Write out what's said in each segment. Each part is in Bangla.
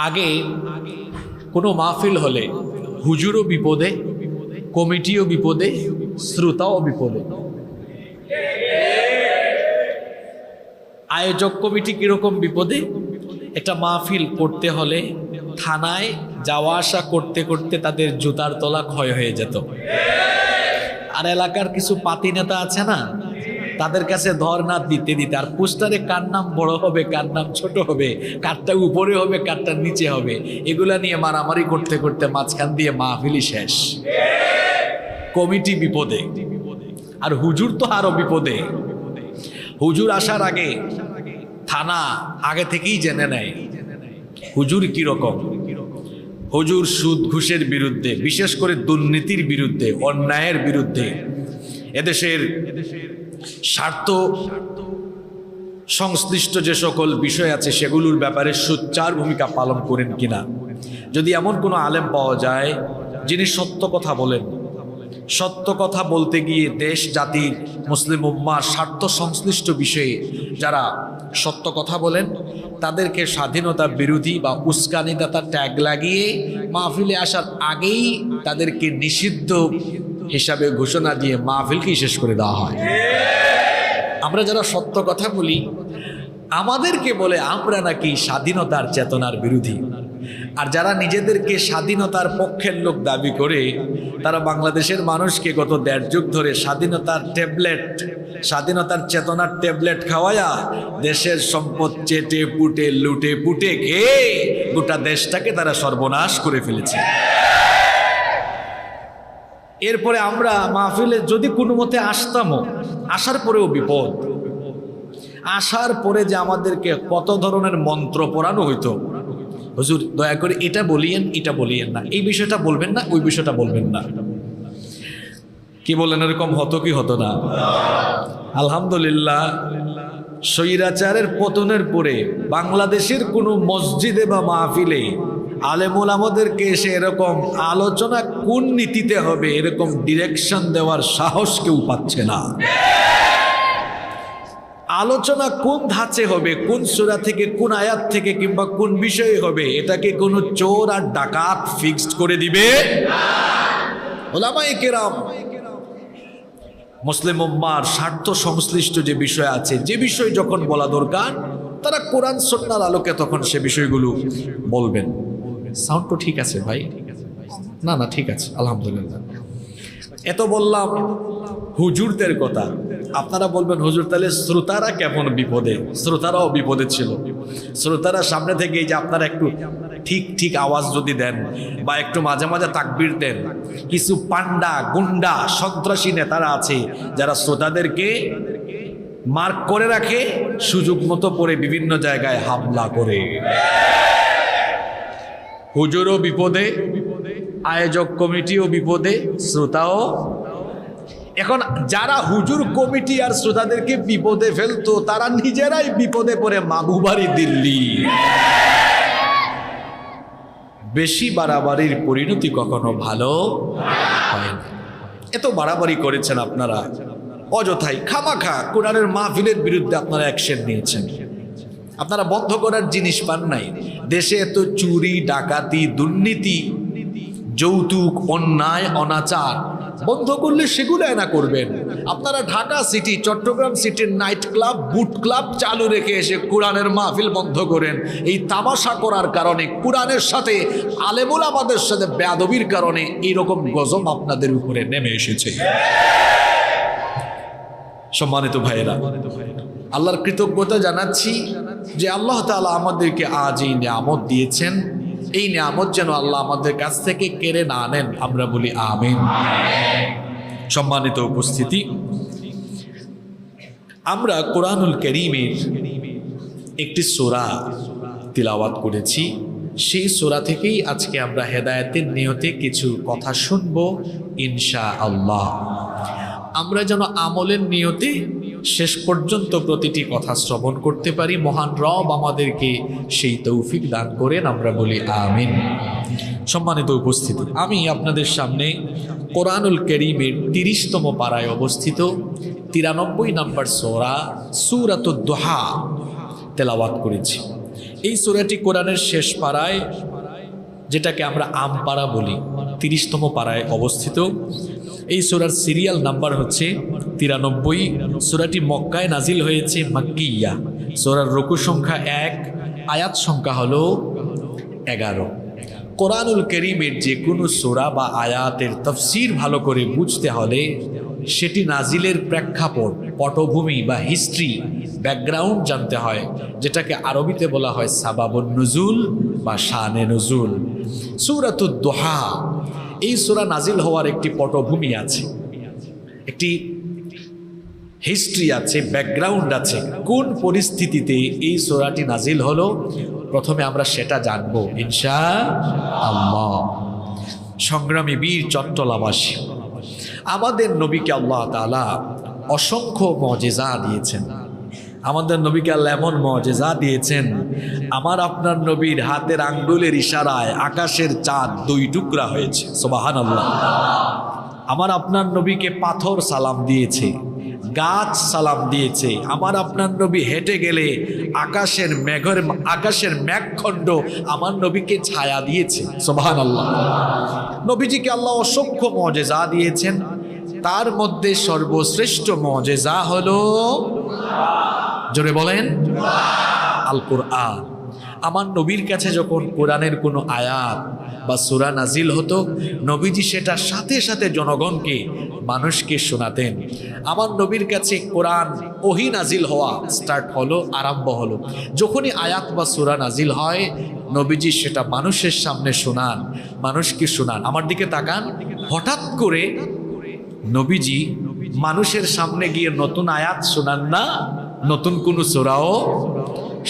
আগে কোনো মাহফিল হলে হুজুরও বিপদে, কমিটিও বিপদে, শ্রোতাও বিপদে। আয়োজক কমিটি কিরকম বিপদে? একটা মাহফিল করতে হলে থানায় যাওয়া আসা করতে করতে তাদের জুতার তলা ক্ষয় হয়ে যেত। আর এলাকার কিছু পাতি নেতা আছে না, তাদের কাছে ধর্ণা দিতে দিতে, আর পোস্টারে কার নাম বড় হবে, কার নাম ছোট হবে, কারটা উপরে হবে, কারটা নিচে হবে, এগুলা নিয়ে মারামারি করতে করতে মাঝখান দিয়ে মাহফিলই শেষ। কমিটি বিপদে, আর হুজুর তো আরো বিপদে। হুজুর আসার আগে থানা আগে থেকেই জেনে নেয় হুজুর কিরকম। হুজুর সুদ ঘুষের বিরুদ্ধে, বিশেষ করে দুর্নীতির বিরুদ্ধে, অন্যায়ের বিরুদ্ধে, এদেশের স্বার্থ সংশ্লিষ্ট যে সকল বিষয় আছে সেগুলোর ব্যাপারে সোচ্চার ভূমিকা পালন করেন কিনা। যদি এমন কোনো আলেম পাওয়া যায় যিনি সত্য কথা বলেন, সত্য কথা বলতে গিয়ে দেশ জাতির মুসলিম উম্মার স্বার্থ সংশ্লিষ্ট বিষয়ে যারা সত্য কথা বলেন, তাদেরকে স্বাধীনতা বিরোধী বা উস্কানিদাতা ট্যাগ লাগিয়ে মাহফিলে আসার আগেই তাদেরকে নিষিদ্ধ হিসাবে ঘোষণা দিয়ে মাহফিলকেই শেষ করে দেওয়া হয়। আমরা যারা সত্য কথা বলি, আমাদেরকে বলে আমরা নাকি স্বাধীনতার চেতনার বিরোধী। আর যারা নিজেদেরকে স্বাধীনতার পক্ষের লোক দাবি করে, তারা বাংলাদেশের মানুষকে গত 1.5 যুগ ধরে স্বাধীনতার ট্যাবলেট, স্বাধীনতার চেতনার ট্যাবলেট খাওয়ায়া দেশের সম্পদ চেটে পুটে লুটে পুটে খেয়ে গোটা দেশটাকে তারা সর্বনাশ করে ফেলেছে। এরপরে আমরা মাহফিলে যদি কোনো মতে আসতামও, আসার পরেও বিপদ। আসার পরে যে আমাদেরকে কত ধরনের মন্ত্র পড়ানো হইতো, হুজুর দয়া করে এটা বলিয়েন, এটা বলিয়েন না, এই বিষয়টা বলবেন না, ওই বিষয়টা বলবেন না। কি বলেন, এরকম হতো কি হতো না? আলহামদুলিল্লাহ, স্বৈরাচারের পতনের পরে বাংলাদেশের কোনো মসজিদে বা মাহফিলে আলেমুল আমাদেরকে এসে এরকম আলোচনা কোন নীতিতে হবে এরকম ডিরেকশন দেওয়ার সাহস কেউ পাচ্ছে না। আলোচনা কোন ধাঁচে হবে, কোন সূরা থেকে, কোন আয়াত থেকে, কিংবা কোন বিষয়ে হবে, এটাকে কোনো চোর আর ডাকাত ফিক্সড করে দিবে না। উলামায়ে কেরাম মুসলিম উম্মার স্বার্থ সংশ্লিষ্ট যে বিষয় আছে, যে বিষয় যখন বলা দরকার, তারা কোরআন সুন্নাহর আলোকে তখন সে বিষয়গুলো বলবেন। সাউন্ড তো ঠিক আছে ভাই? না না, ঠিক আছে, আলহামদুলিল্লাহ। এত বললাম হুজুরদের কথা। আপনারা বলবেন হুজুর তাহলে শ্রোতারা কেমন বিপদে? শ্রোতারাও বিপদে ছিল। শ্রোতারা সামনে থেকে এই যে আপনারা একটু ঠিক ঠিক আওয়াজ যদি দেন বা একটু মাঝে মাঝে তাকবীর দেন, কিছু পান্ডা গুন্ডা সন্ত্রাসী নেতারা আছে যারা শ্রোতাদেরকে মার্ক করে রাখে, সুযোগ মতো পরে বিভিন্ন জায়গায় হামলা করে। হুজুরও বিপদে, আয়োজক কমিটিও বিপদে, শ্রোতাও। এখন যারা হুজুর কমিটি আর শ্রোতাদেরকে বিপদে ফেলতো, তারা নিজেরাই বিপদে পড়ে মাগুবাড়ি দিল্লি। বেশি বাড়াবাড়ির পরিণতি কখনো ভালো হয় না। এত বাড়াবাড়ি করেছেন আপনারা অযথাই, খামাখা কোরআনের মাহফিলের বিরুদ্ধে আপনারা অ্যাকশন নিয়েছেন। আপনারা বন্ধ করার জিনিস পান নাই। দেশে এত চুরি ডাকাতি, দুর্নীতি, যৌতুক, অন্যায়, অনাচার বন্ধ করলে সেগুলো না করবেন। আপনারা ঢাকা সিটি, চট্টগ্রাম সিটির নাইট ক্লাব, বুট ক্লাব চালু রেখে এসে কোরআনের মাহফিল বন্ধ করেন। এই তামাশা করার কারণে, কোরআনের সাথে আলেমুল আমাদের সাথে বেয়াদবির কারণে এইরকম গজব আপনাদের উপরে নেমে এসেছে। সম্মানিত ভাইয়েরা, আল্লাহর কৃতজ্ঞতা জানাচ্ছি যে আল্লাহ তাআলা আমাদেরকে আজ এই নিয়ামত দিয়েছেন। এই নিয়ামত যেন আল্লাহ আমাদের কাছ থেকে কেড়ে না নেন, আমরা বলি আমিন। সম্মানিত উপস্থিতি, আমরা কোরআনুল কারীমের একটি সূরা তিলাওয়াত করেছি। সেই সূরা থেকেই আজকে আমরা হেদায়েতের নিয়তে কিছু কথা শুনব ইনশাআল্লাহ। আমরা যেন আমলের নিয়তে শেষ পর্যন্ত প্রতিটি কথা শ্রবণ করতে পারি। মহান রব আমাদেরকে সেই তৌফিক দান করেন, আমরা বলি আমিন। সম্মানিত উপস্থিতি, আমি আপনাদের সামনে কোরআনুল কারীমের 30তম পারায় অবস্থিত 93 নম্বর সূরা সূরাতুদ দুহা তেলাওয়াত করেছি। এই সূরাটি কোরআনের শেষ পাড়ায়, যেটাকে আমরা আম পাড়া বলি, 30তম পাড়ায় অবস্থিত। এই সূরার সিরিয়াল নাম্বার হচ্ছে 93। সূরাটি মক্কায় নাজিল হয়েছে, মাক্কিয়া। সূরার রুকু সংখ্যা 1, আয়াত সংখ্যা হলো 11। কোরআনুল কারীমের যে কোনো সূরা বা আয়াতের তাফসীর ভালো করে বুঝতে হলে সেটি নাজিলের প্রেক্ষাপট, পটভূমি বা হিস্ট্রি, ব্যাকগ্রাউন্ড জানতে হয়, যেটাকে আরবিতে বলা হয় সাবাবুন নুজুল বা শানে নুজুল। সূরাতুদ দুহা, এই সূরা নাজিল হওয়ার একটি পটভূমি আছে, একটি হিস্ট্রি আছে, ব্যাকগ্রাউন্ড আছে। কোন পরিস্থিতিতে এই সূরাটি নাজিল হলো, প্রথমে আমরা সেটা জানবো ইনশাআল্লাহ। সংগ্রামী বীর চট্টলাবাসী, আমাদের নবীকে আল্লাহ তাআলা অসংখ্য মুজিজা দিয়েছেন। আমাদের নবীকে আল্লাহ এমন মুজিজা দিয়েছেন, আমার আপনার নবীর হাতের আঙ্গুলের ইশারায় আকাশের চাঁদ 2 টুকরা হয়েছে। সুবহানাল্লাহ। আমার আপনার নবীকে পাথর সালাম দিয়েছে, গাছ সালাম দিয়েছে। আমার আপনার নবী হেঁটে গেলে আকাশের মেঘখণ্ড আমার নবীকে ছায়া দিয়েছে। সুবহানাল্লাহ। নবীজিকে আল্লাহ অসংখ্য মুজিজা দিয়েছেন, তার মধ্যে সর্বশ্রেষ্ঠ মুজিজা হলো, জোরে বলেন, আল কোরআন। আমার নবীর কাছে যখন কোরআনের কোনো আয়াত বা সূরা নাজিল হতো, নবীজি সেটা সাথে সাথে জনগণকে, মানুষকে শোনাতেন। আমার নবীর কাছে কোরআন ওহী নাজিল হওয়া স্টার্ট হলো, আরম্ভ হলো। যখনই আয়াত বা সূরা নাজিল হয়, নবীজি সেটা মানুষের সামনে শোনান, মানুষকে শোনান। আমার দিকে তাকান, হঠাৎ করে নবীজি মানুষের সামনে গিয়ে নতুন আয়াত শোনান না, নতুন কোনো সূরাও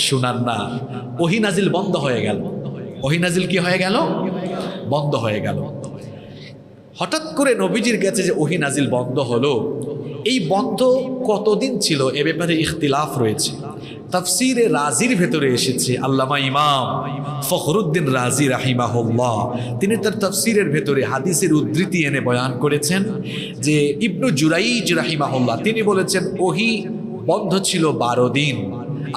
শোনান না। ওহী নাজিল বন্ধ হয়ে গেল। ওহী নাজিল কি হয়ে গেল? বন্ধ হয়ে গেল। হঠাৎ করে নবীজির কাছে যে ওহী নাজিল বন্ধ হলো, এই বন্ধ কতদিন ছিল এ ব্যাপারে ইখতিলাফ রয়েছে। তাফসীরে রাজির ভেতরে এসেছে, আল্লামা ইমাম ফখরুদ্দিন রাজি রাহিমাহুল্লাহ তিনি তার তাফসীরের ভেতরে হাদিসের উদ্ধৃতি এনে বয়ান করেছেন যে ইবনু জুরাইজ রাহিমাহুল্লাহ তিনি বলেছেন ওহী বন্ধ ছিল 12 দিন।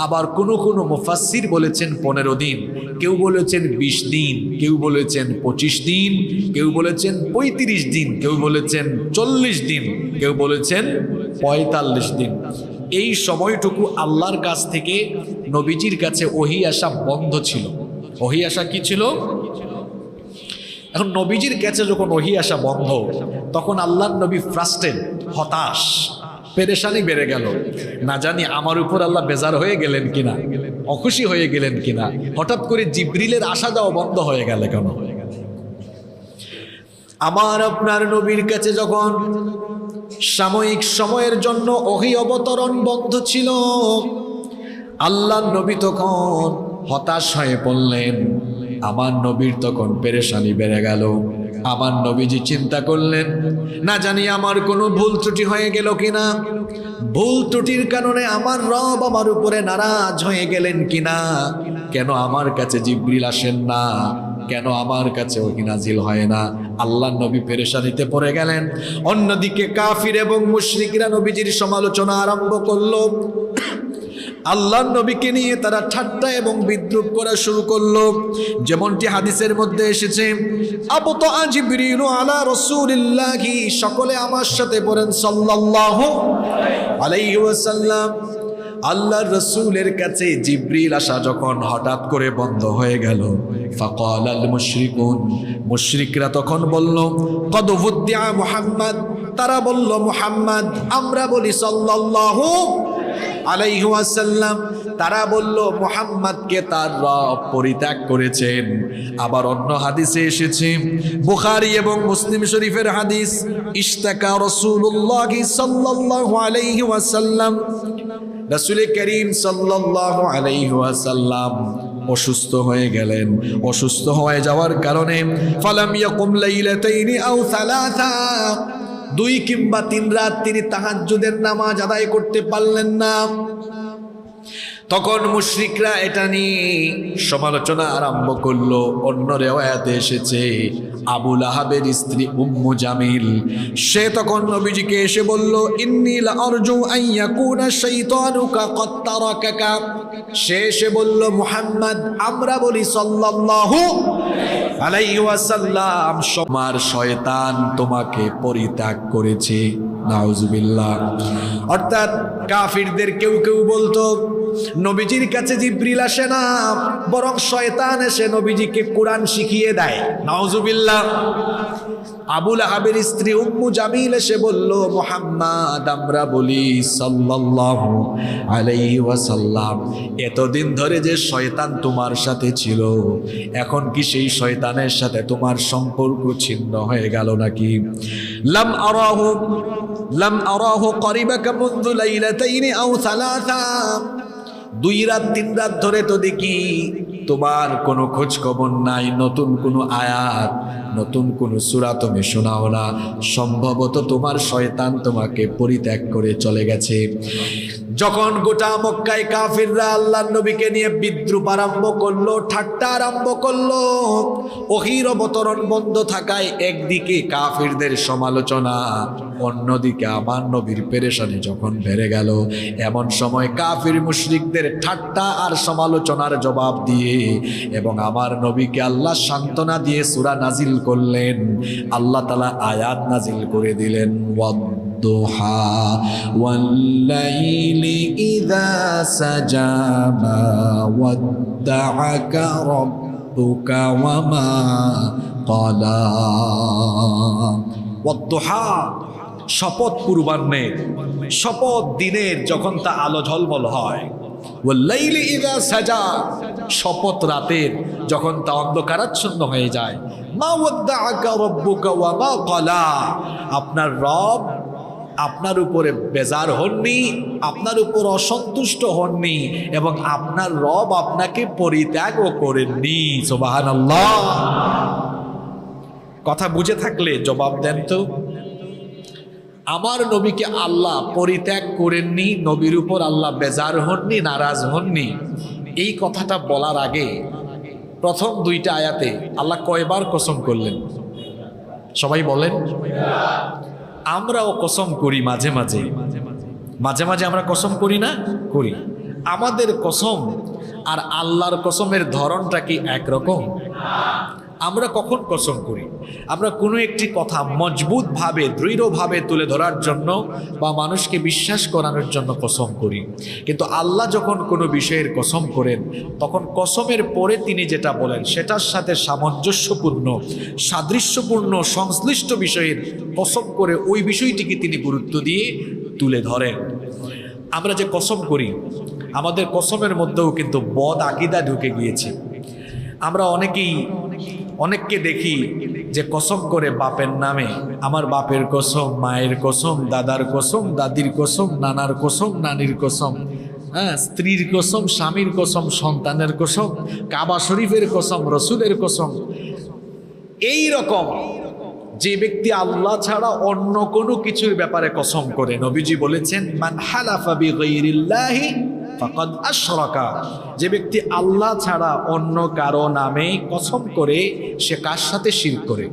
আবার কোনো কোনো মুফাসসির বলেছেন 15 দিন, কেউ বলেছেন 20 দিন, কেউ বলেছেন 25 দিন, কেউ বলেছেন 35 দিন, কেউ বলেছেন 40 দিন, কেউ বলেছেন 45 দিন। এই সময়টুকু আল্লাহর কাছ থেকে নবীজির কাছে ওহী আসা বন্ধ ছিল। ওহী আসা কি ছিল? এখন নবীজির কাছে যখন ওহী আসা বন্ধ, তখন আল্লাহর নবী ফ্রাস্ট্রেটেড, হতাশ, পেরেশানি বেড়ে গেল। না জানি আমার উপর আল্লাহ বেজার হয়ে গেলেন কিনা, অখুশি হয়ে গেলেন কিনা, হঠাৎ করে জিবরিলের আসা যাওয়া বন্ধ হয়ে গেল কেন? আমার আপনার নবীর কাছে যখন সাময়িক সময়ের জন্য ওহী অবতরণ বন্ধ ছিল, আল্লাহর নবী তখন হতাশ হয়ে পড়লেন। আমার নবীর তখন পেরেশানি বেড়ে গেল। আমার নবীজি চিন্তা করলেন, না জানি আমার কোনো ভুল ত্রুটি হয়ে গেল কিনা, ভুল ত্রুটির কারণে আমার রব আমার উপরে নারাজ হয়ে গেলেন কিনা, কেন আমার কাছে জিবরিল আসেন না, কেন আমার কাছে ওহী নাজিল হয় না। আল্লাহর নবী পেরেশানিতে পড়ে গেলেন। অন্যদিকে কাফির এবং মুশরিকরা নবীজির সমালোচনা আরম্ভ করলো। আল্লাহর নবীকে নিয়ে তারা ঠাট্টা এবং বিদ্রূপ করা শুরু করলো। যেমনটি হাদিসের মধ্যে এসেছে, আবতা জিবরিলু আলা রাসূলিল্লাহি, সকলে আমার সাথে পড়েন সাল্লাল্লাহু আলাইহি ওয়াসাল্লাম। আল্লাহর রাসূলের কাছে জিবরিল আসা যখন হঠাৎ করে বন্ধ হয়ে গেল, ফাকালাল মুশরিকুন, মুশরিকরা তখন বলল, কদ উদ্দিআ মুহাম্মদ, তারা বলল মুহাম্মদ, আমরা বলি সাল্লাল্লাহু আলাইহি ওয়াসাল্লাম, তারা বলল মুহাম্মদকে তার রব পরিত্যাগ করেছেন। আবার অন্য হাদিসে এসেছে, বুখারী এবং মুসলিম শরীফের হাদিস, ইশতাকা রাসূলুল্লাহ সাল্লাল্লাহু আলাইহি ওয়াসাল্লাম, রাসূল করিম সাল্লাল্লাহু আলাইহি ওয়াসাল্লাম অসুস্থ হয়ে গেলেন। অসুস্থ হয়ে যাওয়ার কারণে ফালাম ইয়াকুম লাইলাতাইনি আও সালাসা, 2 কিংবা 3 রাত তিনি তাহাজ্জুদের নামাজ আদায় করতে পারলেন না। তখন মুশরিকরা এটা নিয়ে সমালোচনা আরম্ভ করলো। অন্য রিওয়ায়াতে এসেছে আবু লাহাবের স্ত্রী উম্মু জামিল, সে তখন নবীজিকে এসে বলল, ইন্নী লা আরজু আন ইয়াকুনা শাইতানুকা কদ তারাকাকা। সে এসে বলল, মুহাম্মদ, আমরা বলি সাল্লাল্লাহু আলাইহি ওয়াসাল্লাম, তোমার শয়তান তোমাকে পরিত্যাগ করেছে। নাউজুবিল্লাহ। অর্থাৎ কাফিরদের কেউ কেউ বলতো নবীজির কাছে জিবরিল আসে না, বরং শয়তান এসে নবীজিকে কোরআন শিখিয়ে দেয়। নাউজুবিল্লাহ। আবু লাহাবের স্ত্রী উম্মু জামিল এসে বলল, মুহাম্মদ, আমরা বলি সাল্লাল্লাহু আলাইহি ওয়াসাল্লাম, এতদিন ধরে যে শয়তান তোমার সাথে ছিল, এখন কি সেই শয়তানের সাথে তোমার সম্পর্ক ছিন্ন হয়ে গেল নাকি? লাম আরাহু করিবাকা মুনযু লাইলাতাইনি আও সালাসা। 2 রাত 3 রাত ধরে তো দেখি তোমার কোনো খোঁজ খবর নাই, নতুন কোনো আয়াত, নতুন কোনো সূরা তুমি শোনাও না। সম্ভবত তোমার শয়তান তোমাকে পরিত্যাগ করে চলে গেছে। যখন গোটা মক্কায় কাফিররা আল্লাহর নবীকে নিয়ে বিদ্রুপ আরম্ভ করলো, ঠাট্টা আরম্ভ করলো, ওহীর অবতরণ বন্ধ থাকায় একদিকে কাফিরদের সমালোচনা, অন্যদিকে আমার নবীর পেরেশানি যখন বেড়ে গেল, এমন সময় কাফির মুশরিকদের ঠাট্টা আর সমালোচনার জবাব দিয়ে এবং আমার নবীকে আল্লাহ সান্ত্বনা দিয়ে সূরা নাজিল করলেন। আল্লাহ তাআলা আয়াত নাজিল করে দিলেন, ওয়াদ-দুহা ওয়াল-লাইলি ইযা সাজা মা ওয়াদ্দাআকা রাব্বুকা ওয়া মা ক্বালা। ওয়াদ-দুহা, শপথ পূর্বাহ্নের, শপথ দিনের যখন তা আলো ঝলমল হয়। ওয়াল-লাইলি ইযা সাজা, শপথ রাতের যখন তা অন্ধকারাচ্ছন্ন হয়ে যায়। মা ওয়াদ্দাআকা রাব্বুকা ওয়া মা ক্বালা, আপনার রব আপনার উপরে বেজার হননি, আপনার উপর অসন্তুষ্ট হননি, এবং আপনার রব আপনাকে পরিত্যাগও করেননি। সুবহানাল্লাহ। কথা বুঝে থাকলে জবাব দেন তো, আমার নবীকে আল্লাহ পরিত্যাগ করেননি, নবীর উপর আল্লাহ বেজার হননি, নারাজ হননি, এই কথাটা বলার আগে প্রথম 2টা আয়াতে আল্লাহ কয়বার কসম করলেন? সবাই বলেন। আমরাও কসম করি মাঝে মাঝে, মাঝে মাঝে আমরা কসম করি না? করি। আমাদের কসম আর আল্লাহর কসমের ধরনটা কি একরকম? আমরা কখন কসম করি? আমরা কোনো একটি কথা মজবুতভাবে, দৃঢ়ভাবে তুলে ধরার জন্য বা মানুষকে বিশ্বাস করানোর জন্য কসম করি। কিন্তু আল্লাহ যখন কোনো বিষয়ের কসম করেন, তখন কসমের পরে তিনি যেটা বলেন সেটার সাথে সামঞ্জস্যপূর্ণ, সাদৃশ্যপূর্ণ, সংশ্লিষ্ট বিষয়ের কসম করে ওই বিষয়টিকে তিনি গুরুত্ব দিয়ে তুলে ধরেন। আমরা যে কসম করি, আমাদের কসমের মধ্যেও কিন্তু বদ আকীদা ঢুকে গিয়েছে। আমরা অনেককে দেখি যে কসম করে বাপের নামে, আমার বাপের কসম, মায়ের কসম, দাদার কসম, দাদির কসম, নানার কসম, নানির কসম, হ্যাঁ, স্ত্রীর কসম, স্বামীর কসম, সন্তানের কসম, কাবা শরীফের কসম, রসুলের কসম। এই রকম যে ব্যক্তি আল্লাহ ছাড়া অন্য কোনো কিছুর ব্যাপারে কসম করে, নবীজি বলেছেন, মান হালাফা বিগাইরিল্লাহি ফাকাদ আশরাকা, যে ব্যক্তি আল্লাহ ছাড়া অন্য কারো নামে কসম করে, সে কার সাথে শিরক করে?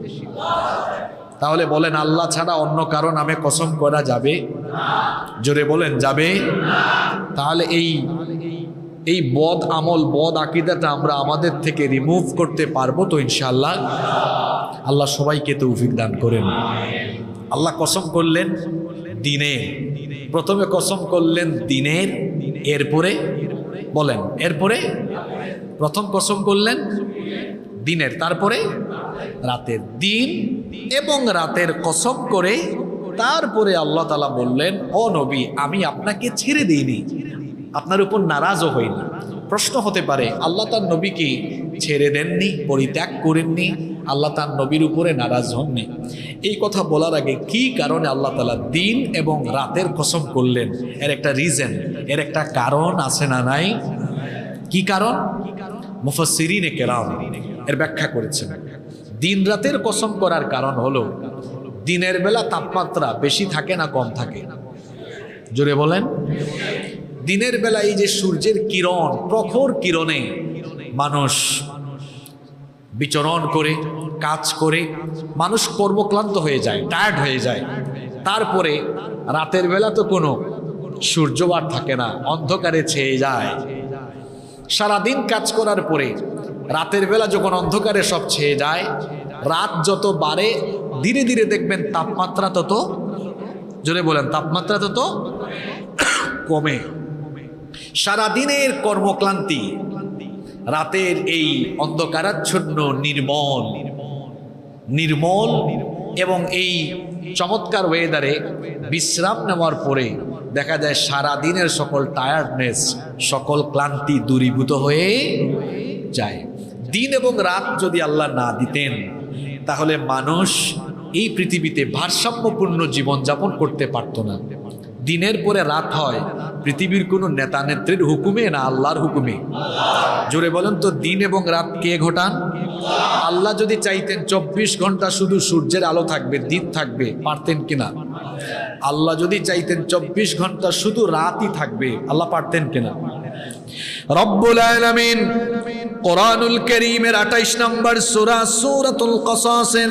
তাহলে বলেন, আল্লাহ ছাড়া অন্য কারো নামে কসম করা যাবে? জোরে বলেন, যাবে? তাহলে এই বদ আমল, বদ আকীদাটা আমরা আমাদের থেকে রিমুভ করতে পারবো তো ইনশাআল্লাহ? আল্লাহ সবাইকে তৌফিক দান করেন। আল্লাহ কসম করলেন দিনের, প্রথমে কসম করলেন দিনের, এরপরে বলেন, এরপরে প্রথম কসম করলেন দিনের, তারপরে রাতের। দিন এবং রাতের কসম করে তারপরে আল্লাহ তাআলা বললেন, ও নবী, আমি আপনাকে ছেড়ে দিইনি, আপনার উপর নারাজও হইনি। প্রশ্ন হতে পারে, আল্লাহ তার নবীকে ছেড়ে দেননি, পরিত্যাগ করেননি, আল্লাহ তার নবীর উপরে নারাজ হননি। এই কথা বলার আগে কি কারণে আল্লাহ তাআলা দিন এবং রাতের কসম করলেন, এর একটা রিজন, এর একটা কারণ আছে না নাই? কি কারণ? মুফাসসিরিনে কেরাম এর ব্যাখ্যা করেছেন। দিন রাতের কসম করার কারণ হলো, দিনের বেলা তাপমাত্রা বেশি থাকে না কম থাকে? জোরে বলেন। দিনের বেলা এই যে সূর্যের কিরণ, প্রখর কিরণে মানুষ বিচরণ করে, কাজ করে, মানুষ কর্মক্লান্ত হয়ে যায়, টায়ার্ড হয়ে যায়। তারপরে রাতের বেলা তো কোনো সূর্যবার থাকে না, অন্ধকারে ছেয়ে যায়। সারাদিন কাজ করার পরে রাতের বেলা যখন অন্ধকারে সব ছেয়ে যায়, রাত যত বাড়ে ধীরে ধীরে দেখবেন তাপমাত্রা তত, জোরে বলেন, তাপমাত্রা তত কমে। সারাদিনের কর্মক্লান্তি রাতের এই অন্ধকারাচ্ছন্ন নির্মল এবং এই চমৎকার ওয়েদারে বিশ্রাম নেওয়ার পরে দেখা যায় সারাদিনের সকল টায়ার্ডনেস, সকল ক্লান্তি দূরীভূত হয়ে যায়। দিন এবং রাত যদি আল্লাহ না দিতেন তাহলে মানুষ এই পৃথিবীতে ভারসাম্যপূর্ণ জীবনযাপন করতে পারত না। দিনের পরে রাত হয় পৃথিবীর কোনো নেতা নেত্রীর হুকুমে না আল্লাহর হুকুমে? জোরে বলেন তো, দিন এবং রাত কে ঘটান? আল্লাহ যদি চাইতেন 24 ঘন্টা শুধু সূর্যের আলো থাকবে, দিন থাকবে, পারতেন কিনা? আল্লাহ যদি চাইতেন 24 ঘন্টা শুধু রাতই থাকবে, আল্লাহ পারতেন কিনা? রব্বুল আলামিন কোরআনুল কারীমের 28 নম্বর সূরা সূরাতুল কসাসের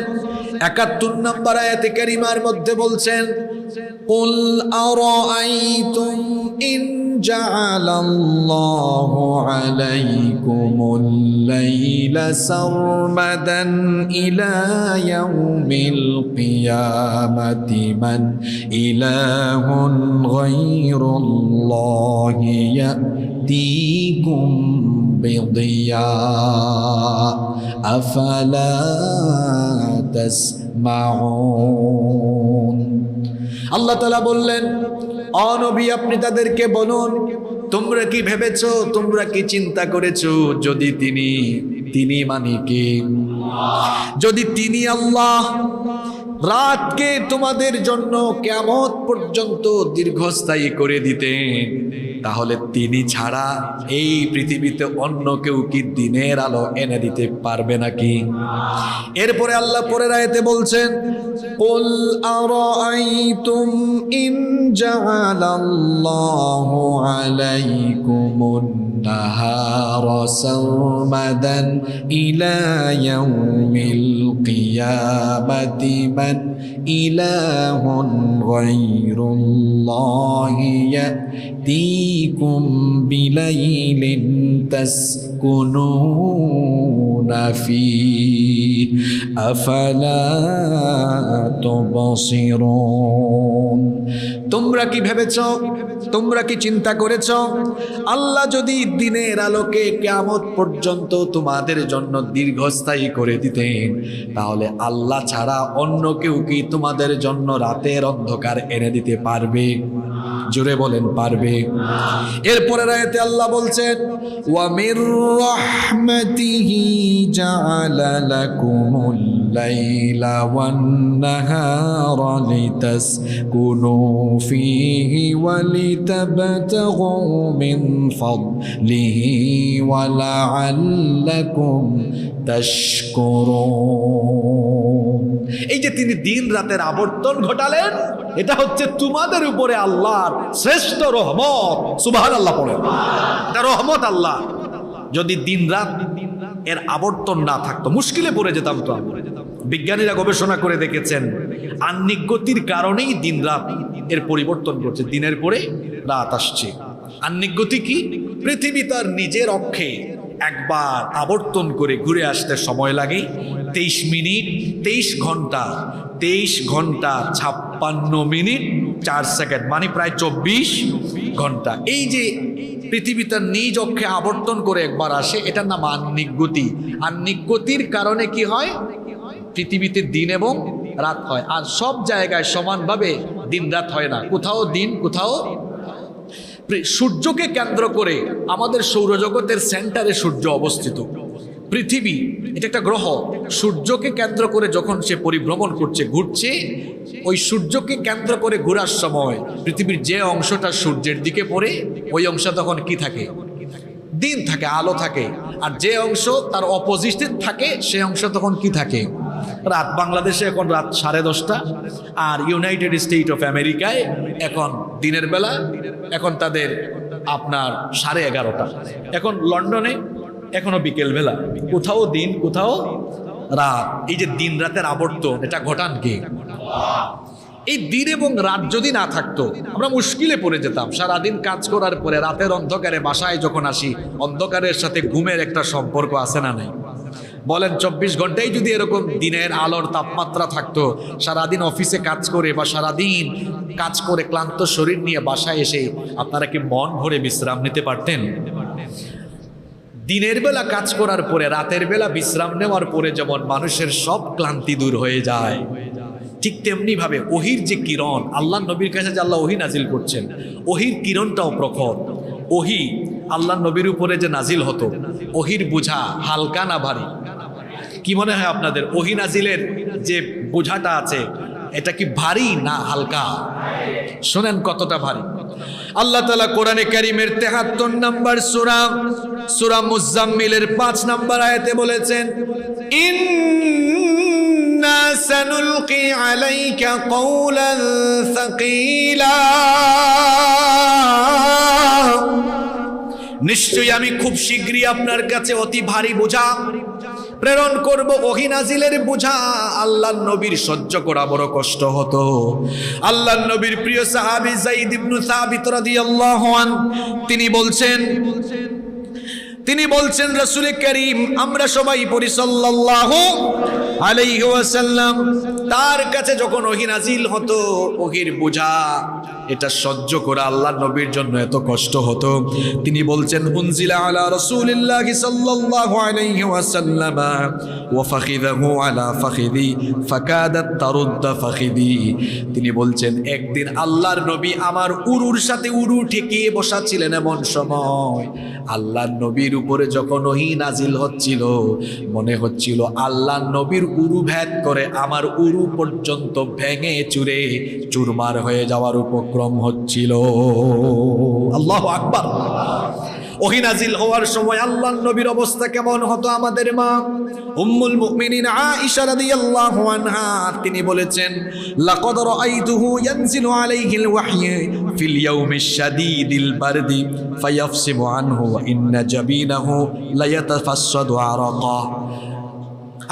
71 নম্বর আয়াতে কারিমার মধ্যে বলছেন, কুল আরাআইতুম ইন জাআলাল্লাহু আলাইকুমুল লাইলা সারমাদান ইলা ইয়াউমিল কিয়ামাতি মান ইলাহুন গায়রুল্লাহি ইয়াতিকুম বিদিয়া আফালা তাসমাউন। আল্লাহ তাআলা বললেন, ও নবী আপনি তাদেরকে বলুন, তোমরা কি ভেবেছো, তোমরা কি চিন্তা করেছো, যদি তিনি মানে কি, যদি তিনি আল্লাহ রাতকে তোমাদের জন্য কিয়ামত পর্যন্ত দীর্ঘস্থায়ী করে দিতেন, তাহলে তিনি ছাড়া এই পৃথিবীতে অন্য কেউ কি দিনের আলো এনে দিতে পারবে নাকি? এরপরে আল্লাহ পরের আয়াতে বলছেন, কুল আরাআইতুম ইন জাআলাল্লাহু আলাইকুমুন নাহারা সারমাদান ইলা ইয়াউমিল কিয়ামাতি মান ইলাহুন গায়রুল্লাহি ইয়াতিকুম বিলাইলিন তাসকুনুনা ফীহি আফালা তুবসিরুন। তোমরা কি ভেবেছ, তোমরা কি চিন্তা করেছ, আল্লাহ যদি দিনের আলোকে কিয়ামত পর্যন্ত তোমাদের জন্য দীর্ঘস্থায়ী করে দিতেন, তাহলে আল্লাহ ছাড়া অন্য কেউ কি তোমাদের জন্য রাতের অন্ধকার এনে দিতে পারবে? জোরে বলেন, পারবে? এরপরের আয়াতে আল্লাহ বলছেন, ওয়া মির রাহমাতিহি জাআলা লাকুমুল লাইলা ওয়ান নাহারা লিতাসকুনু ফীহি ওয়া লিতাবতাগু মিন ফাদলিহি ওয়া লাআল্লাকুম তাশকুরুন। এই যে তিনি দিন রাতের আবর্তন ঘটালেন, এটা হচ্ছে তোমাদের উপরে আল্লাহর শ্রেষ্ঠ রহমত। সুবহানাল্লাহ পড়েন, এটা রহমত আল্লাহ। যদি দিন রাত এর আবর্তন না থাকতো মুশকিলে পড়ে যেতাম তো আমরা। বিজ্ঞানীরা গবেষণা করে দেখেছেন, আহ্নিক গতির কারণেই দিন রাত এর পরিবর্তন ঘটছে, দিনের পরে রাত আসছে। আহ্নিক গতি কি? পৃথিবী তার নিজের অক্ষে একবার আবর্তন করে ঘুরে আসতে সময় লাগে 23 মিনিট 23 ঘন্টা 56 মিনিট 4 সেকেন্ড, মানে প্রায় 24 ঘন্টা। এই যে পৃথিবী তার নিজ অক্ষে আবর্তন করে একবার আসে, এটার নাম আহ্নিক গতি। আহ্নিক গতির কারণে কি হয়? পৃথিবীতে দিন এবং রাত হয়। আর সব জায়গায় সমানভাবে দিন রাত হয় না, কোথাও দিন কোথাও। সূর্যকে কেন্দ্র করে আমাদের সৌরজগতের সেন্টারে সূর্য অবস্থিত। পৃথিবী এটা একটা গ্রহ, সূর্যকে কেন্দ্র করে যখন সে পরিভ্রমণ করছে, ঘুরছে, ওই সূর্যকে কেন্দ্র করে ঘোরার সময় পৃথিবীর যে অংশটা সূর্যের দিকে পড়ে, ওই অংশ তখন কি থাকে? দিন থাকে, আলো থাকে। আর যে অংশ তার অপোজিটে থাকে, সে অংশ তখন কি থাকে? রাত। বাংলাদেশে এখন রাত 10:30, আর ইউনাইটেড স্টেট অফ আমেরিকায় এখন দিনের বেলা। এখন তাদের আপনার 11:30। এখন লন্ডনে এখনো বিকেলবেলা, কোথাও দিন কোথাও রাত। এই যে দিন রাতের আবর্তন, এটা ঘটান কে? এই দিন এবং রাত যদি না থাকতো আমরা মুশকিলে পড়ে যেতাম। সারাদিন কাজ করার পরে রাতের অন্ধকারে বাসায় যখন আসি, অন্ধকারের সাথে ঘুমের একটা সম্পর্ক আছে না নাই? বলেন 24 ঘন্টায় যদি এরকম দিনের আলোর তাপমাত্রা থাকতো, সারাদিন অফিসে কাজ করে বা সারাদিন কাজ করে ক্লান্ত শরীর নিয়ে বাসায় এসে আপনারা কি মন ভরে বিশ্রাম নিতে পারতেন? দিনের বেলা কাজ করার পরে রাতের বেলা বিশ্রাম নেওয়ার পরে যেমন মানুষের সব ক্লান্তি দূর হয়ে যায়, ঠিক তেমনি ভাবে ওহির যে কিরণ, আল্লাহ নবীর কাছে যে আল্লাহ ওহি নাজিল করছেন, ওহির কিরণটাও প্রখর। ওহি আল্লাহ নবীর উপরে যে নাজিল হতো, ওহির বোঝা হালকা না ভারী? কি মনে হয় আপনাদের ওহি নাজিলের যে বোঝাটা আছে, এটা কি ভারী না হালকা? শোনেন কতটা ভারী। আল্লাহ তাআলা কোরআনে কারীমের 73 নম্বর সূরা মুজাম্মিলের 5 নম্বর আয়াতে বলেছেন, ইন্না সানুলকি আলাইকা কওলান সাকিলা, নিশ্চয়ই আমি খুব শীঘ্রই আপনার কাছে অতি ভারী বোঝা প্রেরণ করব। ওহী নাজিলের বোঝা আল্লাহর নবীর সহ্য করা বড় কষ্ট হতো। আল্লাহর নবীর প্রিয় সাহাবী যায়েদ ইবনে সাবিত রাদিয়াল্লাহু আনহু তিনি বলছেন রাসূল করিম, আমরা সবাই পড়ি সাল্লাল্লাহু আলাইহি ওয়াসাল্লাম, তার কাছে যখন ওহী নাজিল হতো, ওহীর বোঝা এটা সহ্য করা আল্লাহর নবীর জন্য এত কষ্ট হতো। তিনি বলছেন, উনজিলা আলা রাসূলিল্লাহি সাল্লাল্লাহু আলাইহি ওয়াসাল্লাম ওয়া ফাখিযাহু আলা ফাখিদি ফাকাদাত তারুদ্দা ফাখিদি। তিনি বলছেন, একদিন আল্লাহর নবী আমার উরুর সাথে উরু ঠেকিয়ে বসা ছিলেন। এমন সময় আল্লাহর নবীর উপরে যখন ওহী নাজিল হচ্ছিল, মনে হচ্ছিল আল্লাহর নবীর উরু ভেদ করে আমার উরু পর্যন্ত ভেঙে চুরে চুরমার হয়ে যাওয়ার উপক্রম হচ্ছিল। আল্লাহু আকবার। ওহী নাজিল হওয়ার সময় আল্লাহর নবীর অবস্থা কেমন হতো? আমাদের মা উম্মুল মুমিনিন আয়েশা রাদিয়াল্লাহু আনহা তিনি বলেছেন, লাকাদ রাআইতুহু ইয়ানজিলু আলাইহিল ওয়াহয়ু ফিল ইয়াউমিশ শাদীদিল বারদি ফায়াফসিমু আনহু ওয়া ইন্না জাবিনাহু লায়াতাফাসসাদু আরাকা।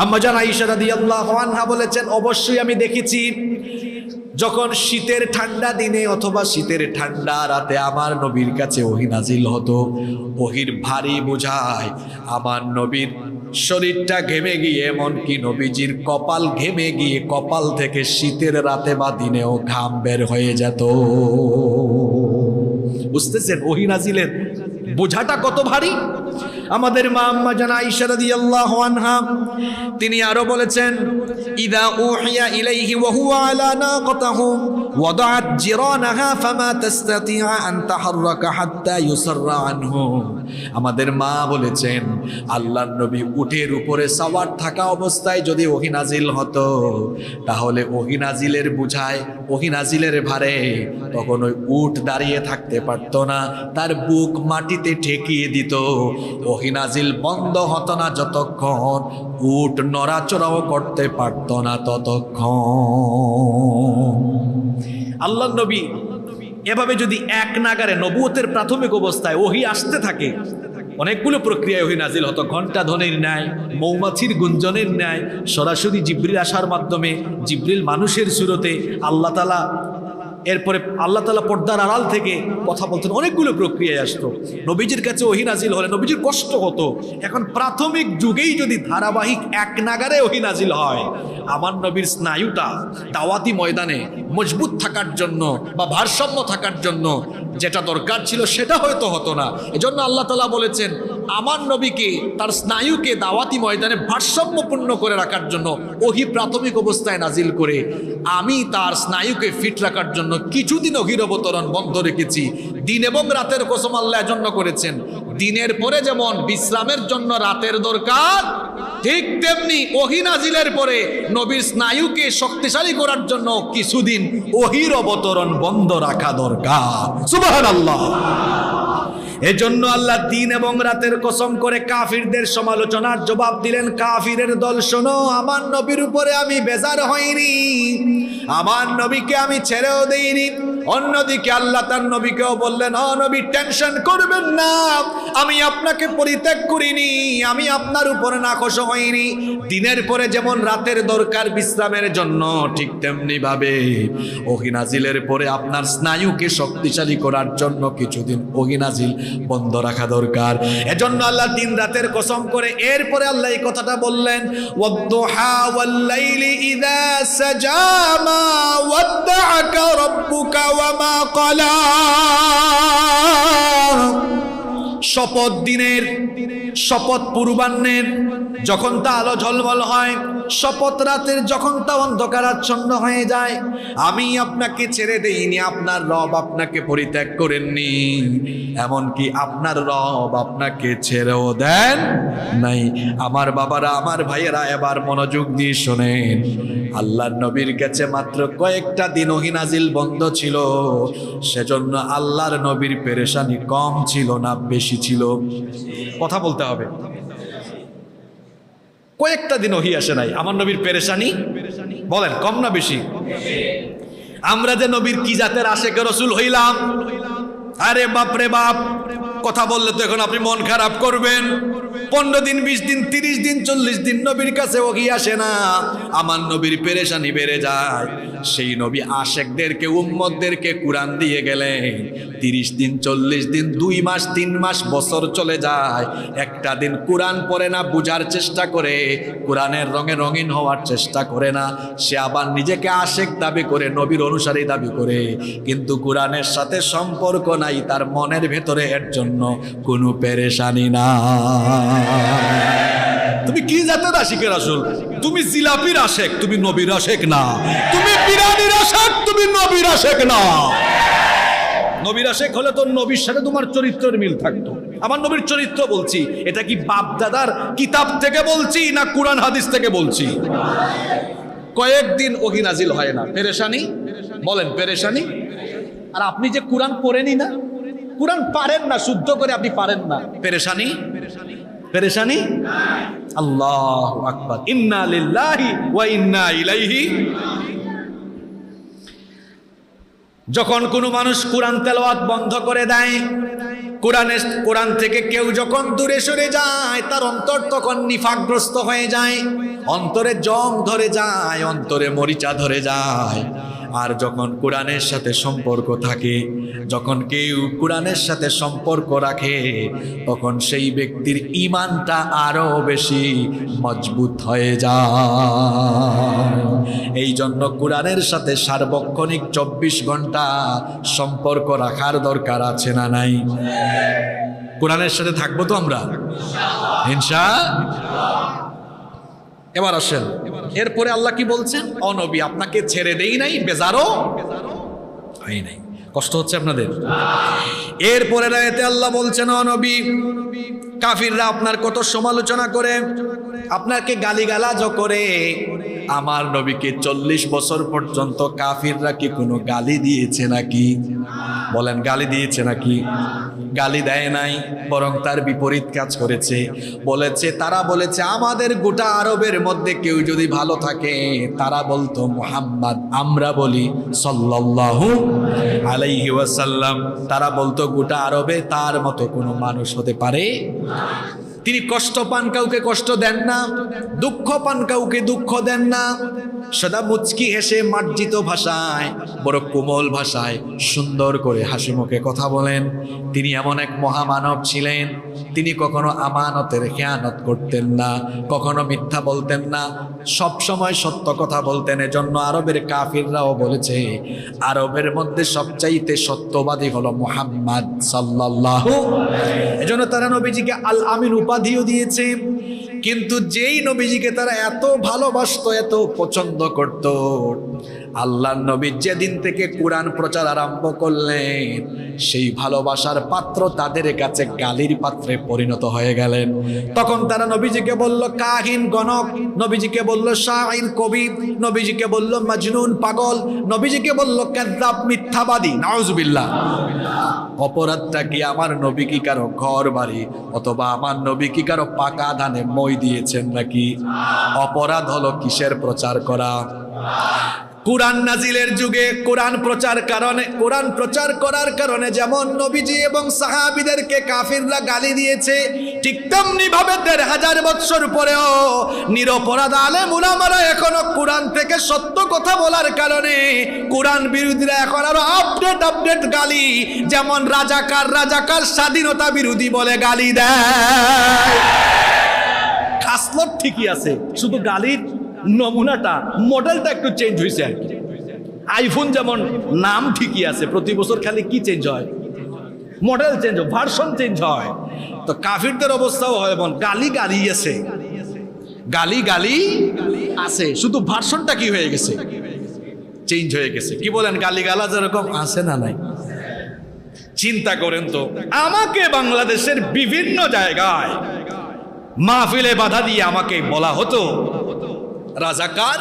আম্মা জান আয়েশা রাদিয়াল্লাহু আনহা বলেছেন, অবশ্যই আমি দেখেছি যখন শীতের ঠান্ডা দিনে অথবা শীতের ঠান্ডা রাতে আমার নবীর কাছে ওহী নাজিল হতো, ওহীর ভারী বোঝায় আমার নবীর শরীরটা ঘেমে গিয়ে, এমনকি নবীজির কপাল ঘেমে গিয়ে কপাল থেকে শীতের রাতে বা দিনেও ঘাম বের হয়ে যেত। বুঝতেছেন ওহী নাজিলের বোঝাটা কত ভারী? আমাদের মা আম্মা জান আয়েশা রাদিয়াল্লাহু আনহা তিনি আরো বলেছেন, ইদা উহিয়া ইলাইহি ওয়া হুয়া আলা নাকাতিহি ওয়াদাআত জিরানাহা ফামা তাসতাতি'উ আন তাহাররাকা হাত্তা ইউসাররা আনহু। আমাদের মা বলেছেন, আল্লাহর নবী উটের উপরে সাওয়ার থাকা অবস্থায় যদি ওহী নাজিল হতো, তাহলে ওহী নাজিলের বোঝায়, ওহী নাজিলের ভারে তখন ওই উট দাঁড়িয়ে থাকতে পারত না, তার বুক মাটিতে ঠেকিয়ে দিত। ওহী নাজিল বন্ধ হতো না যতক্ষণ, উট নড়াচড়াও করতে পারত না ততক্ষণ। আল্লাহর নবী এভাবে যদি এক নাগারে নবুয়তের প্রাথমিক অবস্থায় ওহী আসতে থাকে, অনেকগুলো প্রক্রিয়ায় ওহী নাজিল হতো। ঘণ্টা ধ্বনির ন্যায়, মৌমাছির গুঞ্জনের ন্যায়, সরাসরি জিবরিল আসার মাধ্যমে, জিবরিল মানুষের সুরতে, আল্লাহ তাআলা এরপরে আল্লাহ তাআলা পর্দার আড়াল থেকে কথা বলতেন। অনেকগুলো প্রক্রিয়ায় আসতো। নবীজির কাছে ওহী নাজিল হলে নবীজির কষ্ট হতো। এখন প্রাথমিক যুগেই যদি ধারাবাহিক এক নাগারে ওহী নাজিল হয়, আমার নবীর স্নায়ুটা দাওয়াতি ময়দানে মজবুত থাকার জন্য বা ভারসাম্য থাকার জন্য যেটা দরকার ছিল সেটা হয়তো হতো না। এজন্য আল্লাহ তাআলা বলেছেন, আমার নবীকে তার স্নায়ুকে দাওয়াতি ময়দানে ভারসাম্যপূর্ণ করে রাখার জন্য ওহী প্রাথমিক অবস্থায় নাজিল করে আমি তার স্নায়ুকে ফিট রাখার জন্য কিছুদিন ওহীর অবতরণ বন্ধ রেখেছি। দিন এবং রাতের কসম আল্লাহ এজন্য করেছেন, দিনের পরে যেমন বিশ্রামের জন্য রাতের দরকার, ঠিক তেমনি ওহী নাজিলের পরে নবীর স্নায়ুকে শক্তিশালী করার জন্য কিছুদিন ওহীর অবতরণ বন্ধ রাখা দরকার। সুবহানাল্লাহ। এজন্য আল্লাহ দিন এবং রাতের কসম করে কাফিরদের সমালোচনার জবাব দিলেন, কাফিরের দল শোনো, আমার নবীর উপরে আমি বেজার হইনি, আমার নবীকে আমি ছেড়েও দেইনি। অন্যদিকে আল্লাহ তার নবীকেও বললেন, ও নবী টেনশন করবেন না, আমি আপনাকে পরিত্যাগ করিনি, আমি আপনার উপরে নাখোশ হইনি। দিনের পরে যেমন রাতের দরকার বিশ্রামের জন্য, ঠিক তেমনি ভাবে ওহী নাজিলের পরে আপনার স্নায়ুকে শক্তিশালী করার জন্য কিছুদিন ওহী নাজিল বন্ধ রাখা দরকার। এজন্য আল্লাহ দিন রাতের কসম করে এরপরে আল্লাহ এই কথাটা বললেন, ওয়াদ-দুহা ওয়াল-লাইলি ইযা সাজা মা ওয়াদ্দাআকা রাব্বুকা ওয়া মা ক্বালা। শপথ দিনের, শপথ পূর্বাহ্নের যখন তা আলো ঝলমল হয়, শপথ রাতের যখন তা অন্ধকারাচ্ছন্ন হয়ে যায়, আমি আপনাকে ছেড়ে দেইনি, আপনার রব আপনাকে পরিত্যাগ করেননি, এমনকি আপনার রব আপনাকে ছেড়েও দেন নাই। আমার বাবারা, আমার ভাইয়েরা, এবার মনোযোগ দিয়ে শোনেন। আল্লাহর নবীর কাছে মাত্র কয়েকটা দিন ওহী নাজিল বন্ধ ছিল, সেজন্য আল্লাহর নবীর পেরেশানি কম ছিল না বেশি ছিল? কথা বলতে হবে। কয়েকটা দিন ওহী আসে নাই, আমার নবীর পেরেশানি বলেন কম না বেশি? আমরা যে নবীর কি জাতের আশেকে রসুল হইলাম, আরে বাপ রে বাপ, কথা বললে তো এখন আপনি মন খারাপ করবেন। 15 দিন 20 দিন 30 দিন 40 দিন নবীর কাছে ওহী আসে না, আমার নবীর পেরেশানি বেড়ে যায়। সেই নবী আশেকদেরকে, উম্মতদেরকে কোরআন দিয়ে গেলেন, 30 দিন 40 দিন 2 মাস 3 মাস বছর চলে যায়, একটা দিন কোরআন পড়ে না, বুঝার চেষ্টা করে, কোরআনের রঙে রঙিন হওয়ার চেষ্টা করে না। সে আবার নিজেকে আশেক দাবি করে, নবীর অনুসারী দাবি করে, কিন্তু কোরআনের সাথে সম্পর্ক নাই, তার মনের ভেতরে এর জন্য কোনো পেরেশানি না। তুমি কি জাতের আশিকের রাসূল? তুমি জিলাপির আশেক, তুমি নবীর আশেক না। তুমি বিরানির আশেক, তুমি নবীর আশেক না। নবীর আশেক হলে তো নবীর সাথে তোমার চরিত্রের মিল থাকতো। আমার নবীর চরিত্র বলছি, এটা কি বাপ দাদার কিতাব থেকে বলছি না কোরআন হাদিস থেকে বলছি? কয়েকদিন ওহী নাজিল হয় না, পেরেশানি বলেন, পেরেশানি। আর আপনি যে কোরআন পড়েনি না, কোরআন পারেন না শুদ্ধ করে, আপনি পারেন না, পেরেশানি পেরেশানি। আল্লাহু আকবার, ইন্না লিল্লাহি ওয়া ইন্না ইলাইহি। যখন কোনো মানুষ কোরআন তেলাওয়াত বন্ধ করে দেয়, কোরআন থেকে কেউ যখন দূরে সরে যায়, তার অন্তর তখন নিফাকগ্রস্ত হয়ে যায়, অন্তরে জং ধরে যায়, অন্তরে মরিচা ধরে যায়। আর যখন কোরআনের সাথে সম্পর্ক থাকে, যখন কেউ কোরআনের সাথে সম্পর্ক রাখে, তখন সেই ব্যক্তির ঈমানটা আরো বেশি মজবুত হয়ে যায়। এই জন্য কোরআনের সাথে সার্বক্ষণিক 24 ঘন্টা সম্পর্ক রাখার দরকার আছে না নাই? কোরআনের সাথে থাকবো তো আমরা ইনশাআল্লাহ। এবার আসেন, এরপরে আল্লাহ কি বলছেন? ও নবী, আপনাকে ছেড়ে দেই নাই, বেজারও হয় নাই, কষ্ট হচ্ছে আপনাদের? এরপরে আয়াতে আল্লাহ বলছেন, ও নবী, কাফিররা আপনার কত সমালোচনা করে, আপনাকে গালিগালাজও করে, আমার নবীকে 40 বছর পর্যন্ত কাফিররা কি কোনো গালি দিয়েছে নাকি? বলেন, গালি দিয়েছে নাকি? গালি দেয় নাই, বরং তার বিপরীত কাজ করেছে। তারা বলেছে আমাদের গোটা আরবের মধ্যে কেউ যদি ভালো থাকে, তারা বলতো মুহাম্মদ, আমরা বলি সাল্লাল্লাহু আলাইহি ওয়াসাল্লাম। তারা বলতো গোটা আরবে তার মতো কোনো মানুষ হতে পারে। তিনি কষ্ট পান কাউকে কষ্ট দেন না, দুঃখ পান কাউকে দুঃখ দেন না, সদা মুচকি হেসে মার্জিত ভাষায়, বড় কোমল ভাষায় সুন্দর করে হাসি মুখে কথা বলেন। তিনি এমন এক মহামানব ছিলেন, তিনি কখনো আমানতের খেয়ানত করতেন না, কখনো মিথ্যা বলতেন না, সব সময় সত্য কথা বলতেন। এজন্য আরবের কাফিররাও বলেছে আরবের মধ্যে সবচাইতে সত্যবাদী হলো মুহাম্মদ সাল্লাল্লাহু। এজন্য তারা নবীজিকে আল আমিন উপাধিও দিয়েছে। কিন্তু যেই নবীজিকে তারা এত ভালোবাসতো, এত পছন্দ করত, আল্লাহর নবী যেদিন থেকে কোরআন প্রচার আরম্ভ করলেন, সেই ভালোবাসার পাত্র তাদের কাছে গালির পাত্রে পরিণত হয়ে গেলেন। তখন তারা নবীজিকে বলল কাহিন গণক, নবীজিকে বলল শাইর কবি, নবীজিকে বলল মাজনুন পাগল, নবীজিকে বলল কাযযাব মিথ্যাবাদী। নাউজুবিল্লাহ। অপরাধটা কি আমার নবী কি কারো ঘর বাড়ি অথবা আমার নবী কি কারো পাকা ধানে মই দিয়েছেন নাকি? অপরাধ হলো কিসের প্রচার করা? কোরআন নাজিলের যুগে কোরআন প্রচার করার কারণে যেমন নবীজি এবং সাহাবীদেরকে কাফিররা গালি দিয়েছে, ঠিক তেমনি ভাবে ১৫০০ বছর পরেও নিরপরাধ আলেম উলামারা এখনো কোরআন থেকে সত্য কথা বলার কারণে কোরআন বিরোধীরা এখন আরো আপডেট গালি, যেমন রাজাকার স্বাধীনতা বিরোধী বলে গালি দেয়। খাসলত ঠিকই আছে, শুধু গালির নমুনাটা মডেলটা একটু চেঞ্জ হয়েছে। আইফোন যেমন নাম ঠিকই আছে, প্রতি বছর খালি কি চেঞ্জ হয়? মডেল চেঞ্জ হয়, ভার্সন চেঞ্জ হয়। তো কাফিরদের অবস্থাও হয় এমন, গালি আছে, গালি আছে, শুধু ভার্সনটা কি হয়ে গেছে? চেঞ্জ হয়ে গেছে। কি বলেন, গালিগালা যেরকম আছে না নাই? চিন্তা করেন তো, আমাকে বাংলাদেশের বিভিন্ন জায়গায় মাহফিলে বাধা দিয়ে আমাকে বলা হতো রাজাকার,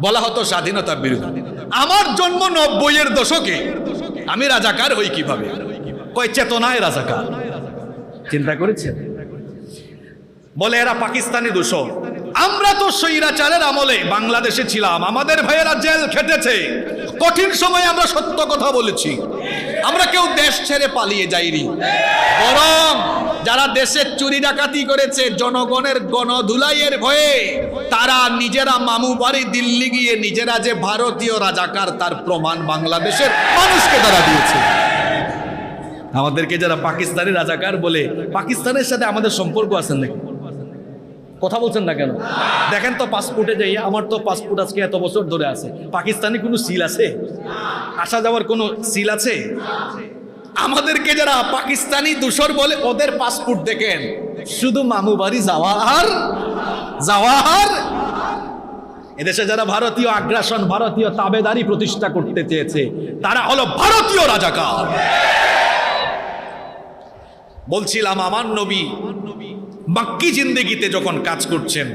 বলা হতো স্বাধীনতা বিরোধী। আমার জন্ম ৯০-এর দশকে, আমি রাজাকার হই কিভাবে? কয় চেতনায় রাজাকার। চিন্তা করেছেন? বলে এরা পাকিস্তানি দূষণ। আমরা তো স্বৈরাচারের আমলে বাংলাদেশে ছিলাম, আমাদের ভাইয়েরা জেল খেটেছে, কঠিন সময়ে আমরা সত্য কথা বলেছি, আমরা কেউ দেশ ছেড়ে পালিয়ে যাইনি। বরং যারা দেশে চুরি ডাকাতি করেছে জনগণের গণধুলাইয়ের ভয়ে, তারা নিজেরা মামু বাড়ি দিল্লি গিয়ে নিজেরা যে ভারতীয় রাজাকার তার প্রমাণ বাংলাদেশের মানুষকে তারা দিয়েছে। আমাদেরকে যারা পাকিস্তানি রাজাকার বলে, পাকিস্তানের সাথে আমাদের সম্পর্ক আছে নাকি? কথা বলছেন না কেন? দেখেন তো পাসপোর্টে যাই, আমার তো পাসপোর্ট আজকে এত বছর ধরে আছে, পাকিস্তানি কোনো সিল আছে? আসা যাওয়ার কোনো সিল আছে? আমাদেরকে যারা পাকিস্তানি দূষর বলে, ওদের পাসপোর্ট দেখেন, শুধু মামু বাড়ি যাওয়ার। এদেশে যারা ভারতীয় আগ্রাসন, ভারতীয় তাবেদারি প্রতিষ্ঠা করতে চেয়েছে, তারা হলো ভারতীয় রাজাকার। বলছিলাম, আমার নবী বাক্কি জিন্দেগিতে যখন কাজ করছেন,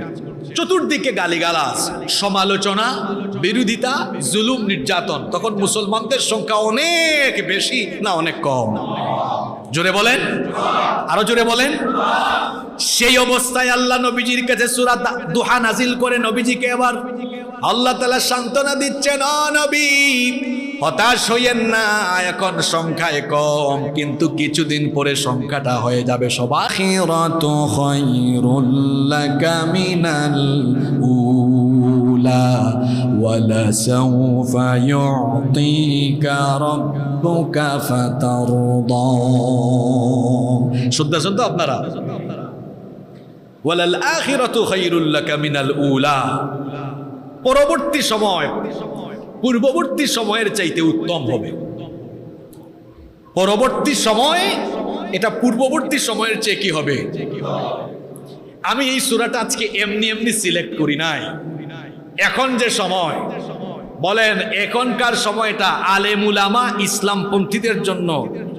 চতুর্দিকে গালিগালাজ, সমালোচনা, বিরোধিতা, জুলুম, নির্যাতন, তখন মুসলমানদের সংখ্যা অনেক বেশি না অনেক কম? জোরে বলেন, আরো জোরে বলেন। সেই অবস্থায় আল্লাহ নবীজির কাছে সূরা দুহা নাজিল করে নবীজিকে এবার আল্লাহ তাআলা সান্ত্বনা দিচ্ছেন, ও নবী হতাশ হইয়েন না, এখন সংখ্যায় কম, কিন্তু কিছুদিন পরে সংখ্যাটা হয়ে যাবে সবার। আখিরাতু খায়রুল লাকা মিনাল উলা ওয়ালা সাওফা ইউতিকা রাব্বুকা ফাতারদা। শুদ্ধ আপনারা, ওয়ালাল আখিরাতু খায়রুল লাকা মিনাল উলা, পরবর্তী সময় পূর্ববর্তী সময়ের চাইতে উত্তম হবে। পরবর্তী সময় এটা পূর্ববর্তী সময়ের চেয়ে কি হবে? আমি এই সূরাটা আজকে এমনি সিলেক্ট করি নাই। এখন যে সময়, বলেন এখনকার সময়টা আলেম উলামা ইসলামপন্থীদের জন্য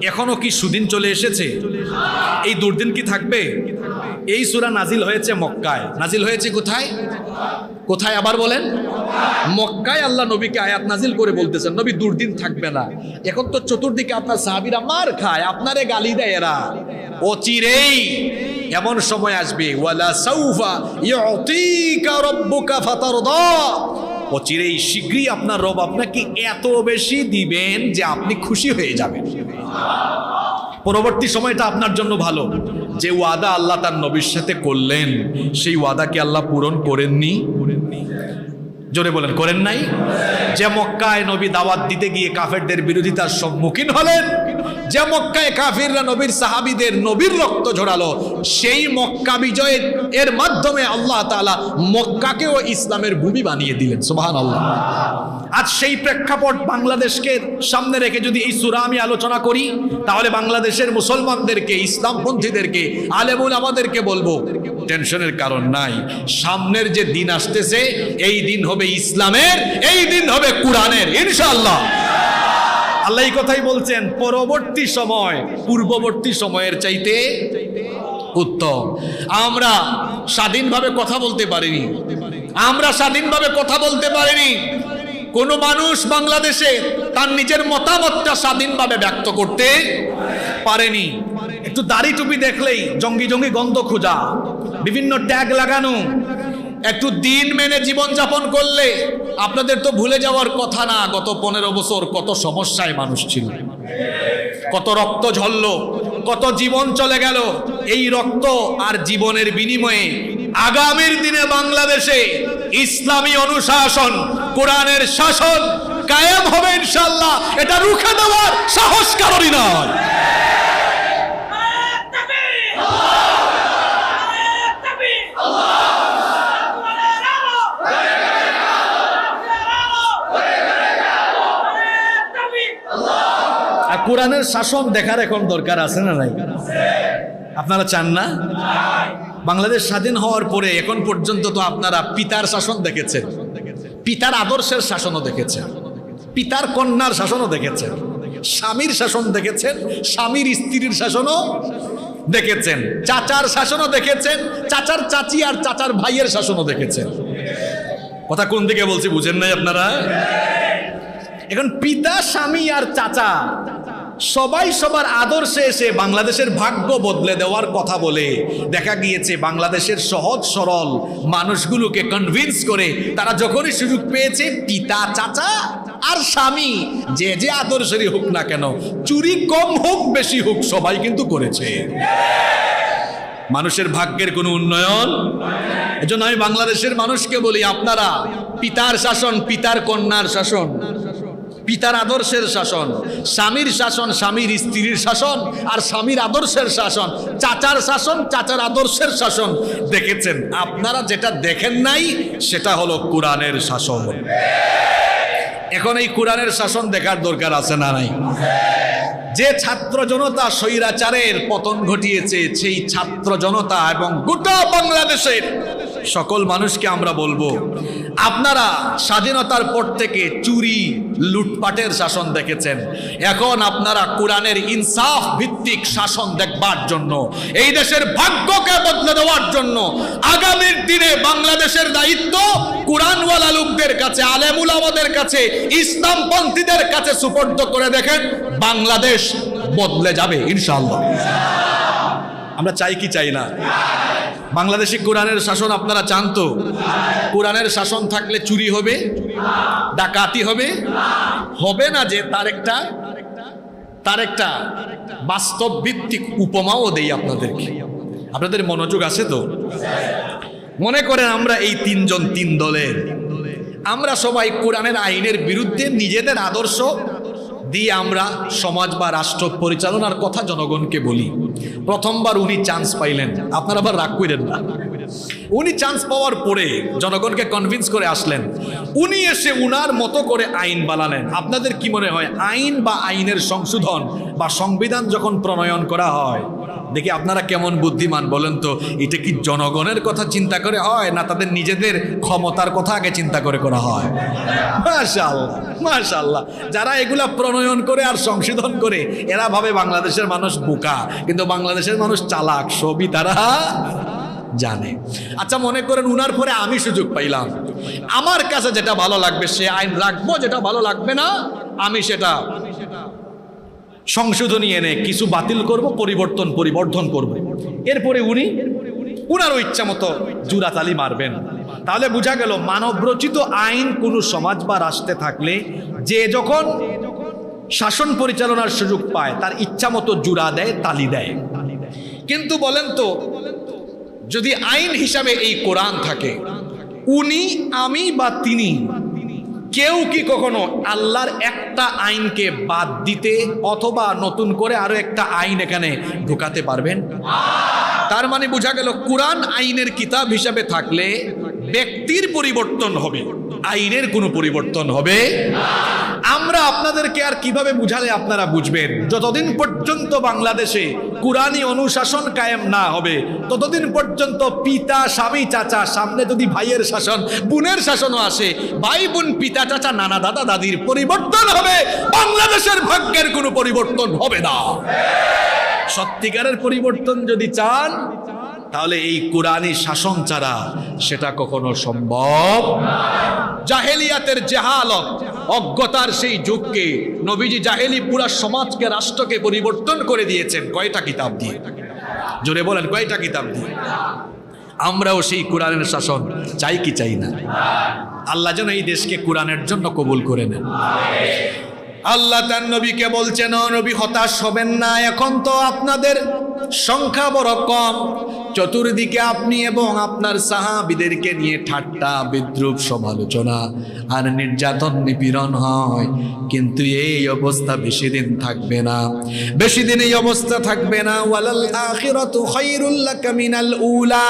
এখনো কি সুদিন চলে এসেছে? এই দুর্দিন কি থাকবে? এই সূরা নাজিল হয়েছে মক্কায়। নাজিল হয়েছে কোথায় আবার বলেন? মক্কায় আল্লাহ নবীকে আয়াত নাজিল করে বলতেছেন, নবী দুর্দিন থাকবে না। এখন তো চতুর্দিকে আপনার সাহাবীরা মার খায়, আপনারে গালি দেয় এরা। অচিরেই এমন সময় আসবে, ওয়ালা সাউফা ইউতিকা রাব্বুকা ফাতারদা, অচিরেই শীঘ্রই আপনার রব আপনাকে এত বেশি দিবেন যে আপনি খুশি হয়ে যাবেন। পরবর্তী সময়টা আপনার জন্য ভালো। যে ওয়াদা আল্লাহ তার নবীর সাথে করলেন, সেই ওয়াদাকে আল্লাহ পূরণ করেননি? জোরে বলেন, করেন নাই? যে মক্কায় নবী দাওয়াত দিতে গিয়ে কাফেরদের বিরোধিতার সম্মুখীন হলেন, যে মক্কায় কাফিররা নবীর সাহাবীদের নবীর রক্ত ঝরালো, সেই মক্কা বিজয়ের এর মাধ্যমে আল্লাহ তাআলা মক্কাকেও ইসলামের ভূমি বানিয়ে দিলেন। সুবহানাল্লাহ। আজ সেই প্রেক্ষাপট বাংলাদেশকে সামনে রেখে যদি এই সূরা আমি আলোচনা করি, তাহলে বাংলাদেশের মুসলমানদেরকে, ইসলামপন্থীদেরকে, আলেম উলামাদেরকে বলবো টেনশনের কারণ নাই। সামনের যে দিন আসতেছে, এই দিন হবে ইসলামের, এই দিন হবে কোরআনের, ইনশাআল্লাহ। আল্লাহ এই কথাই বলছেন, পরবর্তী সময় পূর্ববর্তী সময়ের চাইতে উত্তম। আমরা স্বাধীনভাবে কথা বলতে পারিনি, আমরা স্বাধীনভাবে কথা বলতে পারিনি। কোন মানুষ বাংলাদেশে তার নিজের মতামতটা স্বাধীনভাবে ব্যক্ত করতে পারেনি। একটু দাড়ি টুপি দেখলেই জঙ্গি জঙ্গি গন্ধ খোঁজা, বিভিন্ন ট্যাগ লাগানো, একটু দিন মেনে জীবন যাপন করলে আপনাদের তো ভুলে যাওয়ার কথা না, গত 15 বছর কত সমস্যায় মানুষ ছিল, কত রক্ত ঝরলো, কত জীবন চলে গেল। এই রক্ত আর জীবনের বিনিময়ে আগামীর দিনে বাংলাদেশে ইসলামী অনুশাসন, কোরআনের শাসন কায়েম হবে ইনশাআল্লাহ। এটা রুখে দেওয়ার সাহস কারোরই নয়। আর কোরআনের শাসন দেখার এখন দরকার আছে না নাই? আপনারা চান না? বাংলাদেশ স্বাধীন হওয়ার পরে এখন পর্যন্ত তো আপনারা পিতার শাসন দেখেছেন, পিতার আদর্শের শাসনও দেখেছেন, পিতার কন্যার শাসনও দেখেছেন, স্বামীর শাসন দেখেছেন, স্বামীর স্ত্রীর শাসনও দেখেছেন, চাচার শাসনও দেখেছেন, চাচার চাচি আর চাচার ভাইয়ের শাসনও দেখেছেন। কথা কোন দিকে বলছি বুঝেন নাই আপনারা? এখন পিতা, স্বামী আর চাচা সবাই সবার আদর্শে এসে বাংলাদেশের ভাগ্য বদলে দেওয়ার কথা বলে দেখা গিয়েছে বাংলাদেশের সহজ সরল মানুষগুলোকে কনভিন্স করে তারা যখনই সুযোগ পেয়েছে, পিতা, চাচা আর স্বামী যে যে আদর্শেরই হোক না কেন, চুরি কম হোক বেশি হোক, সবাই কিন্তু করেছে। মানুষের ভাগ্যের কোনো উন্নয়ন। এজন্য আমি বাংলাদেশের মানুষকে বলি, আপনারা পিতার শাসন, পিতার কন্যার শাসন, পিতার আদর্শের শাসন, স্বামীর শাসন, স্বামীর স্ত্রীর শাসন আর স্বামীর আদর্শের শাসন, চাচার শাসন, চাচার আদর্শের শাসন দেখেছেন। আপনারা যেটা দেখেন নাই সেটা হলো কোরআনের শাসন। এখন এই কোরআনের শাসন দেখার দরকার আছে না নাই? যে ছাত্র জনতা স্বৈরাচারের পতন ঘটিয়েছে, সেই ছাত্র জনতা এবং গোটা বাংলাদেশের সকল মানুষকে আমরা বলবো, আপনারা স্বাধীনতার পর থেকে চুরি লুটপাটের শাসন দেখেছেন, এখন আপনারা কোরআনের ইনসাফ ভিত্তিক শাসন দেখবার জন্য, এই দেশের ভাগ্যকে বদলে দেওয়ার জন্য আগামীর দিনে বাংলাদেশের দায়িত্ব কোরআনওয়ালা লোকদের কাছে, আলেম উলামাদের কাছে, ইসলামপন্থীদের কাছে সুপর্দ করে দেখেন, বাংলাদেশ বদলে যাবে ইনশাআল্লাহ। আমরা চাই কি চাই না? বাংলাদেশে কোরআনের শাসন আপনারা চান তো? কোরআনের শাসন থাকলে চুরি হবে, ডাকাতি হবে, হবে না যে তার একটা বাস্তব ভিত্তিক উপমাও দেই আপনাদেরকে। আপনাদের মনোযোগ আছে তো? মনে করেন আমরা এই তিনজন, তিন দলের, আমরা সবাই কোরআনের আইনের বিরুদ্ধে নিজেদের আদর্শ দিয়ে আমরা সমাজ বা রাষ্ট্র পরিচালনার কথা জনগণকে বলি। প্রথমবার উনি চান্স পাইলেন, আপনারা আবার রাগ করেন না। উনি চান্স পাওয়ার পরে জনগণকে কনভিন্স করে আসলেন, উনি এসে উনার মতো করে আইন বানালেন। আপনাদের কি মনে হয়, আইন বা আইনের সংশোধন বা সংবিধান যখন প্রণয়ন করা হয়, দেখি আপনারা কেমন বুদ্ধিমান বলেন তো, এটা কি জনগণের কথা চিন্তা করে হয় না তাদের নিজেদের ক্ষমতার কথা আগে চিন্তা করে করা হয়? মাশাআল্লাহ, মাশাআল্লাহ। যারা এগুলা প্রণয়ন করে আর সংশোধন করে, এরা ভাবে বাংলাদেশের মানুষ বোকা, কিন্তু বাংলাদেশের মানুষ চালাক, সবই তারা জানে। আচ্ছা, মনে করেন উনার পরে আমি সুযোগ পাইলাম, আমার কাছে যেটা ভালো লাগবে সে আইন রাখবো, যেটা ভালো লাগবে না আমি সেটা সংশোধনী এনে কিছু বাতিল করব, পরিবর্ধন করব। এরপরে উনি উনার ইচ্ছা মতো জুরাতালি মারবেন। তাহলে বোঝা গেল, মানবরচিত আইন কোন সমাজ বা রাষ্ট্রে থাকলে যে যখন শাসন পরিচালনার সুযোগ পায় তার ইচ্ছা মতো জুরা দেয়, তালি দেয়। কিন্তু বলেন তো, যদি আইন হিসাবে এই কোরআন থাকে, উনি, আমি বা তিনি কেউ কি কখনো আল্লাহর একটা আইনকে বাদ দিতে অথবা নতুন করে আরো একটা আইন এখানে ঢুকাতে পারবেন? তার মানে বোঝা গেল কোরআন আইনের কিতাব হিসাবে থাকলে ব্যক্তির পরিবর্তন হবে, আইনের কোনো পরিবর্তন হবে। আমরা আপনাদেরকে আর কিভাবে বুঝালে আপনারা বুঝবেন? যতদিন পর্যন্ত বাংলাদেশে কোরআনী অনুশাসন কায়েম না হবে ততদিন পর্যন্ত পিতা স্বামী চাচা, সামনে যদি ভাইয়ের শাসন বোনের শাসনও আসে, ভাই বোন পিতা চাচা নানা দাদা দাদির পরিবর্তন হবে, বাংলাদেশের ভাগ্যের কোনো পরিবর্তন হবে না। সত্যিকারের পরিবর্তন যদি চান তাহলে এই কোরআনী শাসন ছাড়া সেটা কখনো সম্ভব। জাহেলিয়াতের জাহালত, অজ্ঞতার সেই যুগকে নবীজি জাহেলি পুরা সমাজকে রাষ্ট্রকে পরিবর্তন করে দিয়েছেন কয়টা কিতাব দিয়ে? জোরে বলেন, কয়টা কিতাব দিয়ে? আমরাও সেই কোরআনের শাসন চাই কি চাই না? আল্লাহ যেন এই দেশকে কোরআনের জন্য কবুল করে নেন। আল্লাহ তার নবীকে বলছেন, ও নবী হতাশ হবেন না, এখন তো আপনাদের সংখ্যা বড় কম, চতুর্দিকে আপনি এবং আপনার সাহাবীদেরকে নিয়ে ঠাট্টা বিদ্রুপ সমালোচনা আর নির্যাতন নিপীড়ন হয়, কিন্তু এই অবস্থা বেশি দিন থাকবে না, বেশি দিন এই অবস্থা থাকবে না। ওয়ালাল আখিরাতু খায়রুল লাকা মিনাল উলা,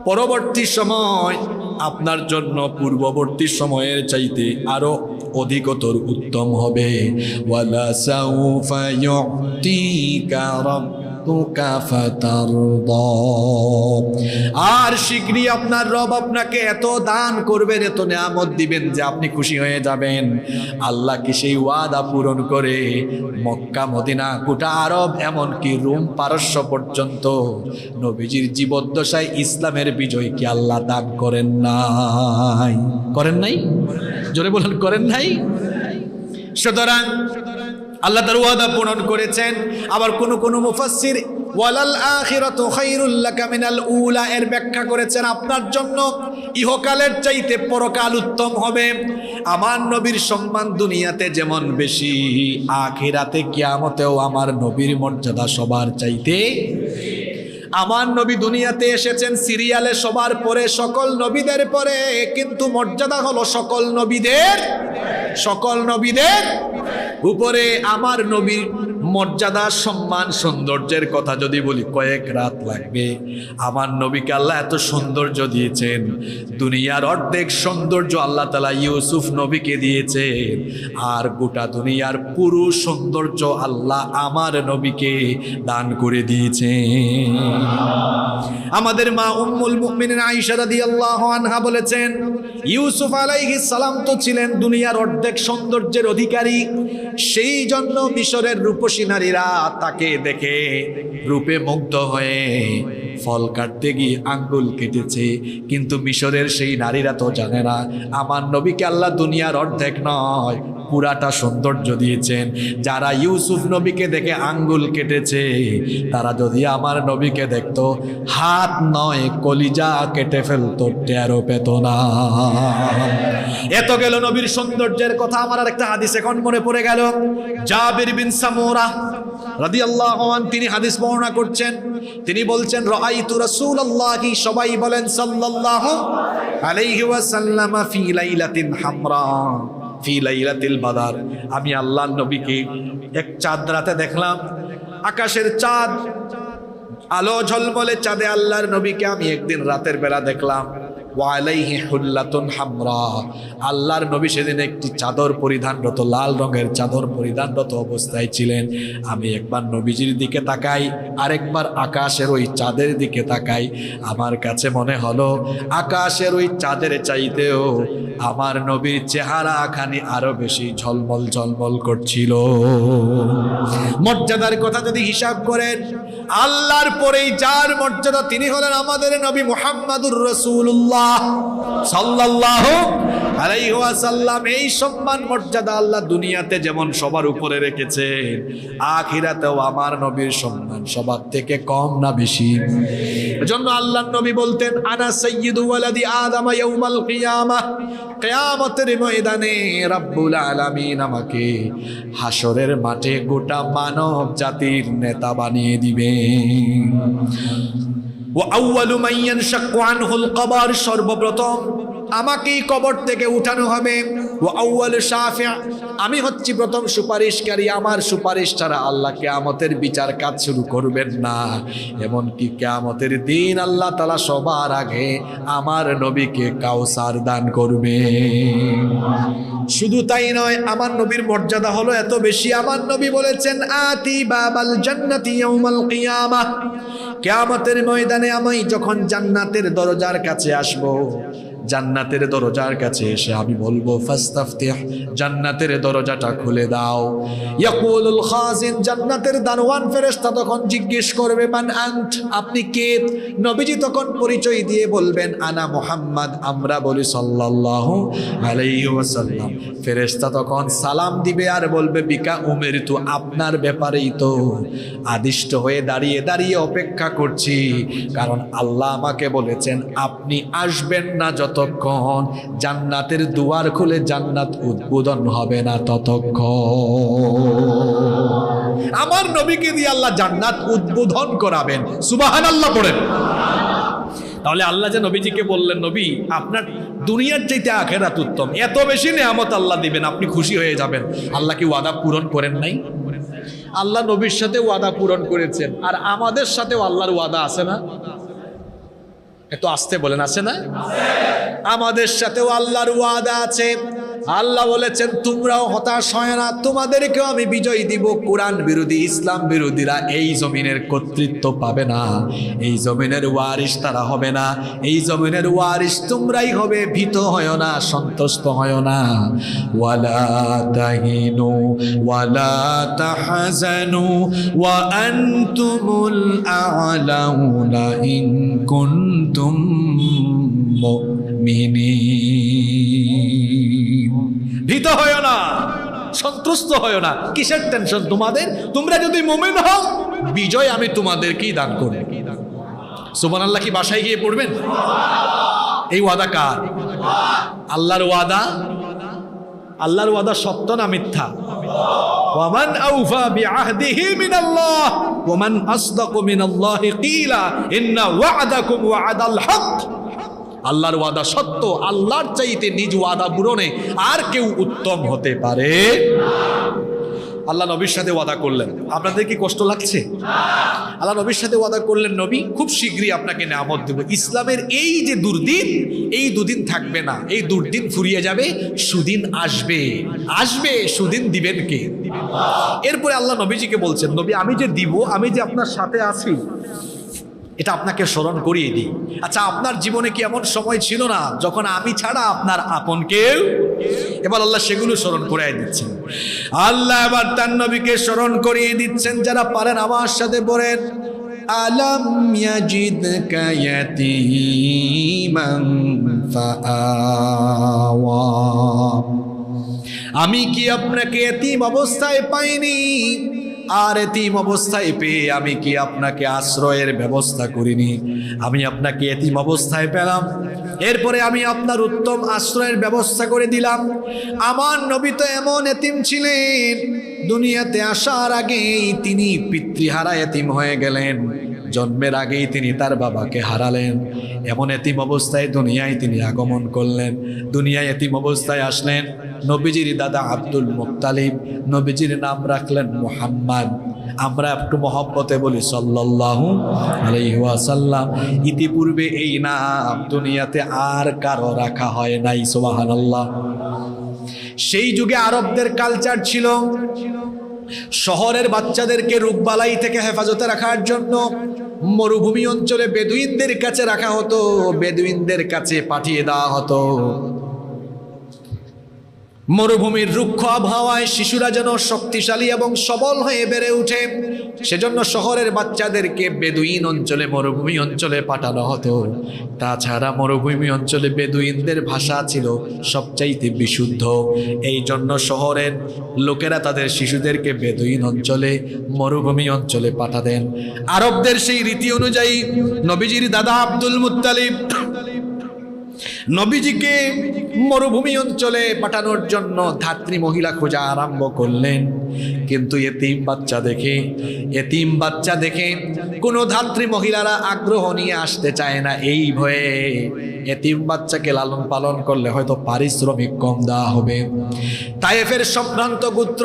পরবর্তী সময় আপনার জন্য পূর্ববর্তী সময়ের চাইতে আরো অধিকতর উত্তম হবে। ওয়ালা সাউফা ইউতিকা রাব্বুকা ফাতারদা, আর শীঘ্রই আপনার রব আপনাকে এত দান করবেন, এত নিয়ামত দিবেন যে আপনি খুশি হয়ে যাবেন। আল্লাহ কি সেই ওয়াদা পূরণ করে মক্কা মদিনা গোটা আরব এমনকি রোম পারস্য পর্যন্ত নবীজির জীবদ্দশায় ইসলামের বিজয় কি আল্লাহ দান করেন নাই? করেন নাই? জোরে বলেন, করেন নাই? সুতরাং আল্লাহ তার ওয়াদা পূরণ করেছেন। আবার কোন মুফাসসির ওয়ালাল আখিরাতু খায়রুল লাকা মিনাল উলা এর ব্যাখ্যা করেছেন আপনার জন্য ইহকালের চাইতে পরকাল উত্তম হবে। আমার নবীর সম্মান দুনিয়াতে যেমন বেশি, আখিরাতে কিয়ামতেও আমার নবীর মর্যাদা সবার চাইতে। আমার নবী দুনিয়াতে এসেছেন সিরিয়ালে সবার পরে, সকল নবীদের পরে, কিন্তু মর্যাদা হলো সকল নবীদের উপরে। আমার নবীর মর্যাদা সম্মান সৌন্দর্যের কথা যদি বলি কয়েক রাত লাগবে। আমার নবীকে আল্লাহ এত সৌন্দর্য দিয়েছেন, দুনিয়ার অর্ধেক সৌন্দর্য আল্লাহ তাআলা ইউসুফ নবীকে দিয়েছেন, আর গোটা দুনিয়ার পুরো সৌন্দর্য আল্লাহ আমার নবীকে দান করে দিয়েছেন। আমাদের মা উম্মুল মুমিনিন আয়েশা রাদিয়াল্লাহু আনহা বলেছেন, ইউসুফ আলাইহিস সালাম তো ছিলেন দুনিয়ার অর্ধেক সৌন্দর্যের অধিকারী, সেই জন্য মিশরের রূপসী নারীরা তাকে দেখে রূপে মুগ্ধ হয়ে ফল কাটতে গিয়ে আঙ্গুল কেটেছে। কিন্তু মিশরের সেই নারীরা তো জানে না আমার নবীকে আল্লাহ দুনিয়ার অর্ধেক নয় পুরাটা সৌন্দর্য দিয়েছেন। যারা ইউসুফ নবীকে দেখে আঙ্গুল কেটেছে তারা যদি আমার নবীকে দেখতো হাত নয় কলিজা কেটে ফেলতো, টেরও পেত না। এত গেল নবীর সৌন্দর্যের কথা। আমার আর একটা হাদিস এখন মনে পড়ে গেল। জাবির বিন সামুরা রাদিয়াল্লাহু আনহু তিনি হাদিস বর্ণনা করছেন। তিনি বলছেন, রাআইতু রাসূলুল্লাহি, সবাই বলেন সাল্লাল্লাহু আলাইহি ওয়াসাল্লাম, ফি লাইলাতিন হামরা ফি লাইলাতিল বাদর, আমি আল্লাহর নবীকে এক চাঁদ রাতে দেখলাম, আকাশের চাঁদ আলো ঝলমলে চাঁদে আল্লাহর নবীকে আমি একদিন রাতের বেলা দেখলাম। ওয়ালাইহি হুল্লাতুন হামরা, আল্লাহর নবী সেদিন একটি চাদর পরিধানরত, লাল রঙের চাদর পরিধানরত অবস্থায় ছিলেন। আমি একবার নবীজির দিকে তাকাই, আরেকবার আকাশের ওই চাঁদের দিকে তাকাই। আমার কাছে মনে হলো আকাশের ওই চাঁদের চাইতেও আমার নবীর চেহারা খানি আরো বেশি ঝলমল ঝলমল করছিল। মর্যাদার কথা যদি হিসাব করেন, আল্লাহর পরেই যার মর্যাদা তিনি হলেন আমাদের নবী মুহাম্মাদুর রাসূলুল্লাহ সাল্লাল্লাহু আলাইহি ওয়াসাল্লাম। এই সম্মান মর্যাদা আল্লাহ দুনিয়াতে যেমন সবার উপরে রেখেছে, আখিরাতেও আমার নবীর সম্মান সবার থেকে কম না বেশি? এজন্য আল্লাহর নবী বলতেন, আনা সাইয়্যিদু ওয়ালাদি আদম ইয়াউমাল কিয়ামাহ, কিয়ামতের ময়দানে রব্বুল আলামিন আমাকে হাসরের মাঠে গোটা মানব জাতির নেতা বানিয়ে দিবেন। ওয়া আউয়ালু মান ইয়ানশাক্কু আনহুল কবর, সর্বপ্রথম আমাকেই কবর থেকে উঠানো হবে। ওয়া আউয়ালু শাফি', আমি হচ্ছি প্রথম সুপারিশকারী, আমার সুপারিশ ছাড়া আল্লাহ কিয়ামতের বিচার কাজ শুরু করবেন না। এমনকি কিয়ামতের দিন আল্লাহ তাআলা সবার আগে আমার নবীকে কাউসার দান করবে। শুধু তাই নয়, আমার নবীর মর্যাদা হলো এত বেশি, আমার নবী বলেছেন আতি বাবাল জান্নাতি ইয়াউমাল কিয়ামাহ, কিয়ামতের ময়দানে আমি যখন জান্নাতের দরজার কাছে আসব, জান্নাতের দরজার কাছে এসে আমি বলবো ফাস্তাফতিহ, জান্নাতের দরজাটা খুলে দাও। ইয়াকুলুল খাজিন, জান্নাতের দারওয়ান ফেরেশতা তখন জিজ্ঞেস করবে মান আনত, আপনি কে? নবীজি তখন পরিচয় দিয়ে বলবেন আনা মুহাম্মদ, আমরা বলি সাল্লাল্লাহু আলাইহি ওয়াসাল্লাম। ফেরেশতা তখন সালাম দিবে আর বলবে বিকা উমিরতু, আপনার ব্যাপারেই তো আদিষ্ট হয়ে দাঁড়িয়ে দাঁড়িয়ে অপেক্ষা করছি, কারণ আল্লাহ আমাকে বলেছেন আপনি আসবেন না যতক্ষণ জান্নাতের দুয়ার খুলে জান্নাত উদ্বোধন হবে না ততক্ষণ। আমার নবীকে দিয়ে আল্লাহ জান্নাত উদ্বোধন করাবেন, সুবহানাল্লাহ পড়েন। তাহলে আল্লাহ যে নবীজিকে বললেন নবী আপনার দুনিয়ার চাইতে আখিরাত উত্তম, এত বেশি নেয়ামত আল্লাহ দিবেন, আপনি খুশি হয়ে যাবেন। আল্লাহ কি ওয়াদা পূরণ করেন নাই? আল্লাহ নবীর সাথে ওয়াদা পূরণ করেছেন, আর আমাদের সাথেও আল্লাহর ওয়াদা আছে না? এত আসতে বলেন, আছে না? আমাদের সাথেও আল্লাহর ওয়াদা আছে। আল্লাহ বলেছেন তোমরাও হতাশ হয় না, তোমাদেরকেও আমি বিজয় দিব। কোরআন বিরোধী, ইসলাম বিরোধীরা এই জমিনের কর্তৃত্ব পাবে না, এই জমিনের ওয়ারিস তারা হবে না, এই জমিনের ওয়ারিস তোমরাই হবে। ভীত হয় না, সন্তুষ্ট হয় না। ওয়ালা তাহিনু ওয়ালা তাহজানু ওয়া আনতুমুল আ'লাউনা ইন কুনতুম মুমিনিন। ভীত হয় না, সন্তুষ্ট হয় না, কিসের টেনশন তোমাদের? তোমরা যদি মুমিন হও বিজয় আমি তোমাদেরকেই দান করব। সুবহানাল্লাহ কি বাসায় গিয়ে পড়বেন? এই ওয়াদা কার? আল্লাহর ওয়াদা। আল্লাহর ওয়াদা সত্য না মিথ্যা? ওয়ামান আউফা বিআহদিহি মিনাল্লাহ ওয়ামান আসদাকু মিনাল্লাহি কিলা ইন্না ওয়া'দাকুম ওয়া'দাল হক। আল্লাহর ওয়াদা সত্য, আল্লাহর চাইতে নিজ ওয়াদা পূরণে আর কেউ উত্তম হতে পারে। আল্লাহ নবীর সাথে ওয়াদা করলেন, আপনাদের কি কষ্ট লাগছে? আল্লাহ নবীর সাথে ওয়াদা করলেন নবী খুব শীঘ্রই আপনাকে নিয়ামত দেব। ইসলামের এই যে দুর্দিন, এই দুদিন থাকবে না, এই দুর্দিন ফুরিয়ে যাবে, সুদিন আসবে। আসবে, সুদিন দিবেন কে? এরপরে আল্লাহ নবীজিকে বলছেন নবী আমি যে দিব, আমি যে আপনার সাথে আছি, এটা আপনাকে স্মরণ করিয়ে দিই। আচ্ছা আপনার জীবনে কি এমন সময় ছিল না যখন আমি ছাড়া আপনার আপন কেউ? এবার আল্লাহ সেগুলো স্মরণ করিয়ে দিচ্ছেন। আল্লাহ এবার তার নবীকে স্মরণ করিয়ে দিচ্ছেন। যারা পারেন আমার সাথে পড়েন, আলাম ইয়াজিদকা ইয়াতীমান ফাআওয়া, আমি কি আপনাকে এতিম অবস্থায় পাইনি? আর এতিম অবস্থায় পেয়ে আমি কি আপনাকে আশ্রয়ের ব্যবস্থা করিনি? আমি আপনাকে এতিম অবস্থায় পেলাম, এরপরে আমি আপনার উত্তম আশ্রয়ের ব্যবস্থা করে দিলাম। আমার নবী তো এমন এতিম ছিলেন, দুনিয়াতে আসার আগেই তিনি পিতৃহারা এতিম হয়ে গেলেন, জন্মের আগেই তিনি তার বাবাকে হারালেন। এমন এতিম অবস্থায় দুনিয়ায় তিনি আগমন করলেন, দুনিয়ায় এতিম অবস্থায় আসলেন। নবীজির দাদা আব্দুল মুত্তালিব, নবীজির নাম রাখলেন মুহাম্মদ। আমরা একটু মহব্বতে বলি সাল্লাল্লাহু আলাইহি ওয়াসাল্লাম। ইতিপূর্বে এই নাম দুনিয়াতে আর কারো রাখা হয় নাই, সুবহানাল্লাহ। সেই যুগে আরবদের কালচার ছিল শহরের বাচ্চাদেরকে রোগবালাই থেকে হেফাজতে রাখার জন্য মরুভূমি অঞ্চলে বেদুইনদের কাছে রাখা হতো, বেদুইনদের কাছে পাঠিয়ে দেওয়া হতো। মরুভূমির রুক্ষ আবহাওয়ায় শিশুরা যেন শক্তিশালী এবং সবল হয়ে বেড়ে ওঠে, সেজন্য শহরের বাচ্চাদেরকে বেদুইন অঞ্চলে, মরুভূমি অঞ্চলে পাঠানো হতো। তাছাড়া মরুভূমি অঞ্চলে বেদুইনদের ভাষা ছিল সবচাইতে বিশুদ্ধ, এই জন্য শহরের লোকেরা তাদের শিশুদেরকে বেদুইন অঞ্চলে, মরুভূমি অঞ্চলে পাঠাতেন। আরবদের সেই রীতি অনুযায়ী নবীজির দাদা আব্দুল মুত্তালিব নবীজিকে মরুভূমি অঞ্চলে পাঠানোর জন্য ধাত্রী মহিলা খোঁজা আরম্ভ করলেন, কিন্তু এতিম বাচ্চা দেখে কোনো ধাত্রী মহিলারা আগ্রহ নিয়ে আসতে চায় না, এই ভয়ে এতিম বাচ্চাকে লালন পালন করলে হয়তো পারিশ্রমিক কম দেওয়া হবে। তায়েফের সম্ভ্রান্ত গোত্র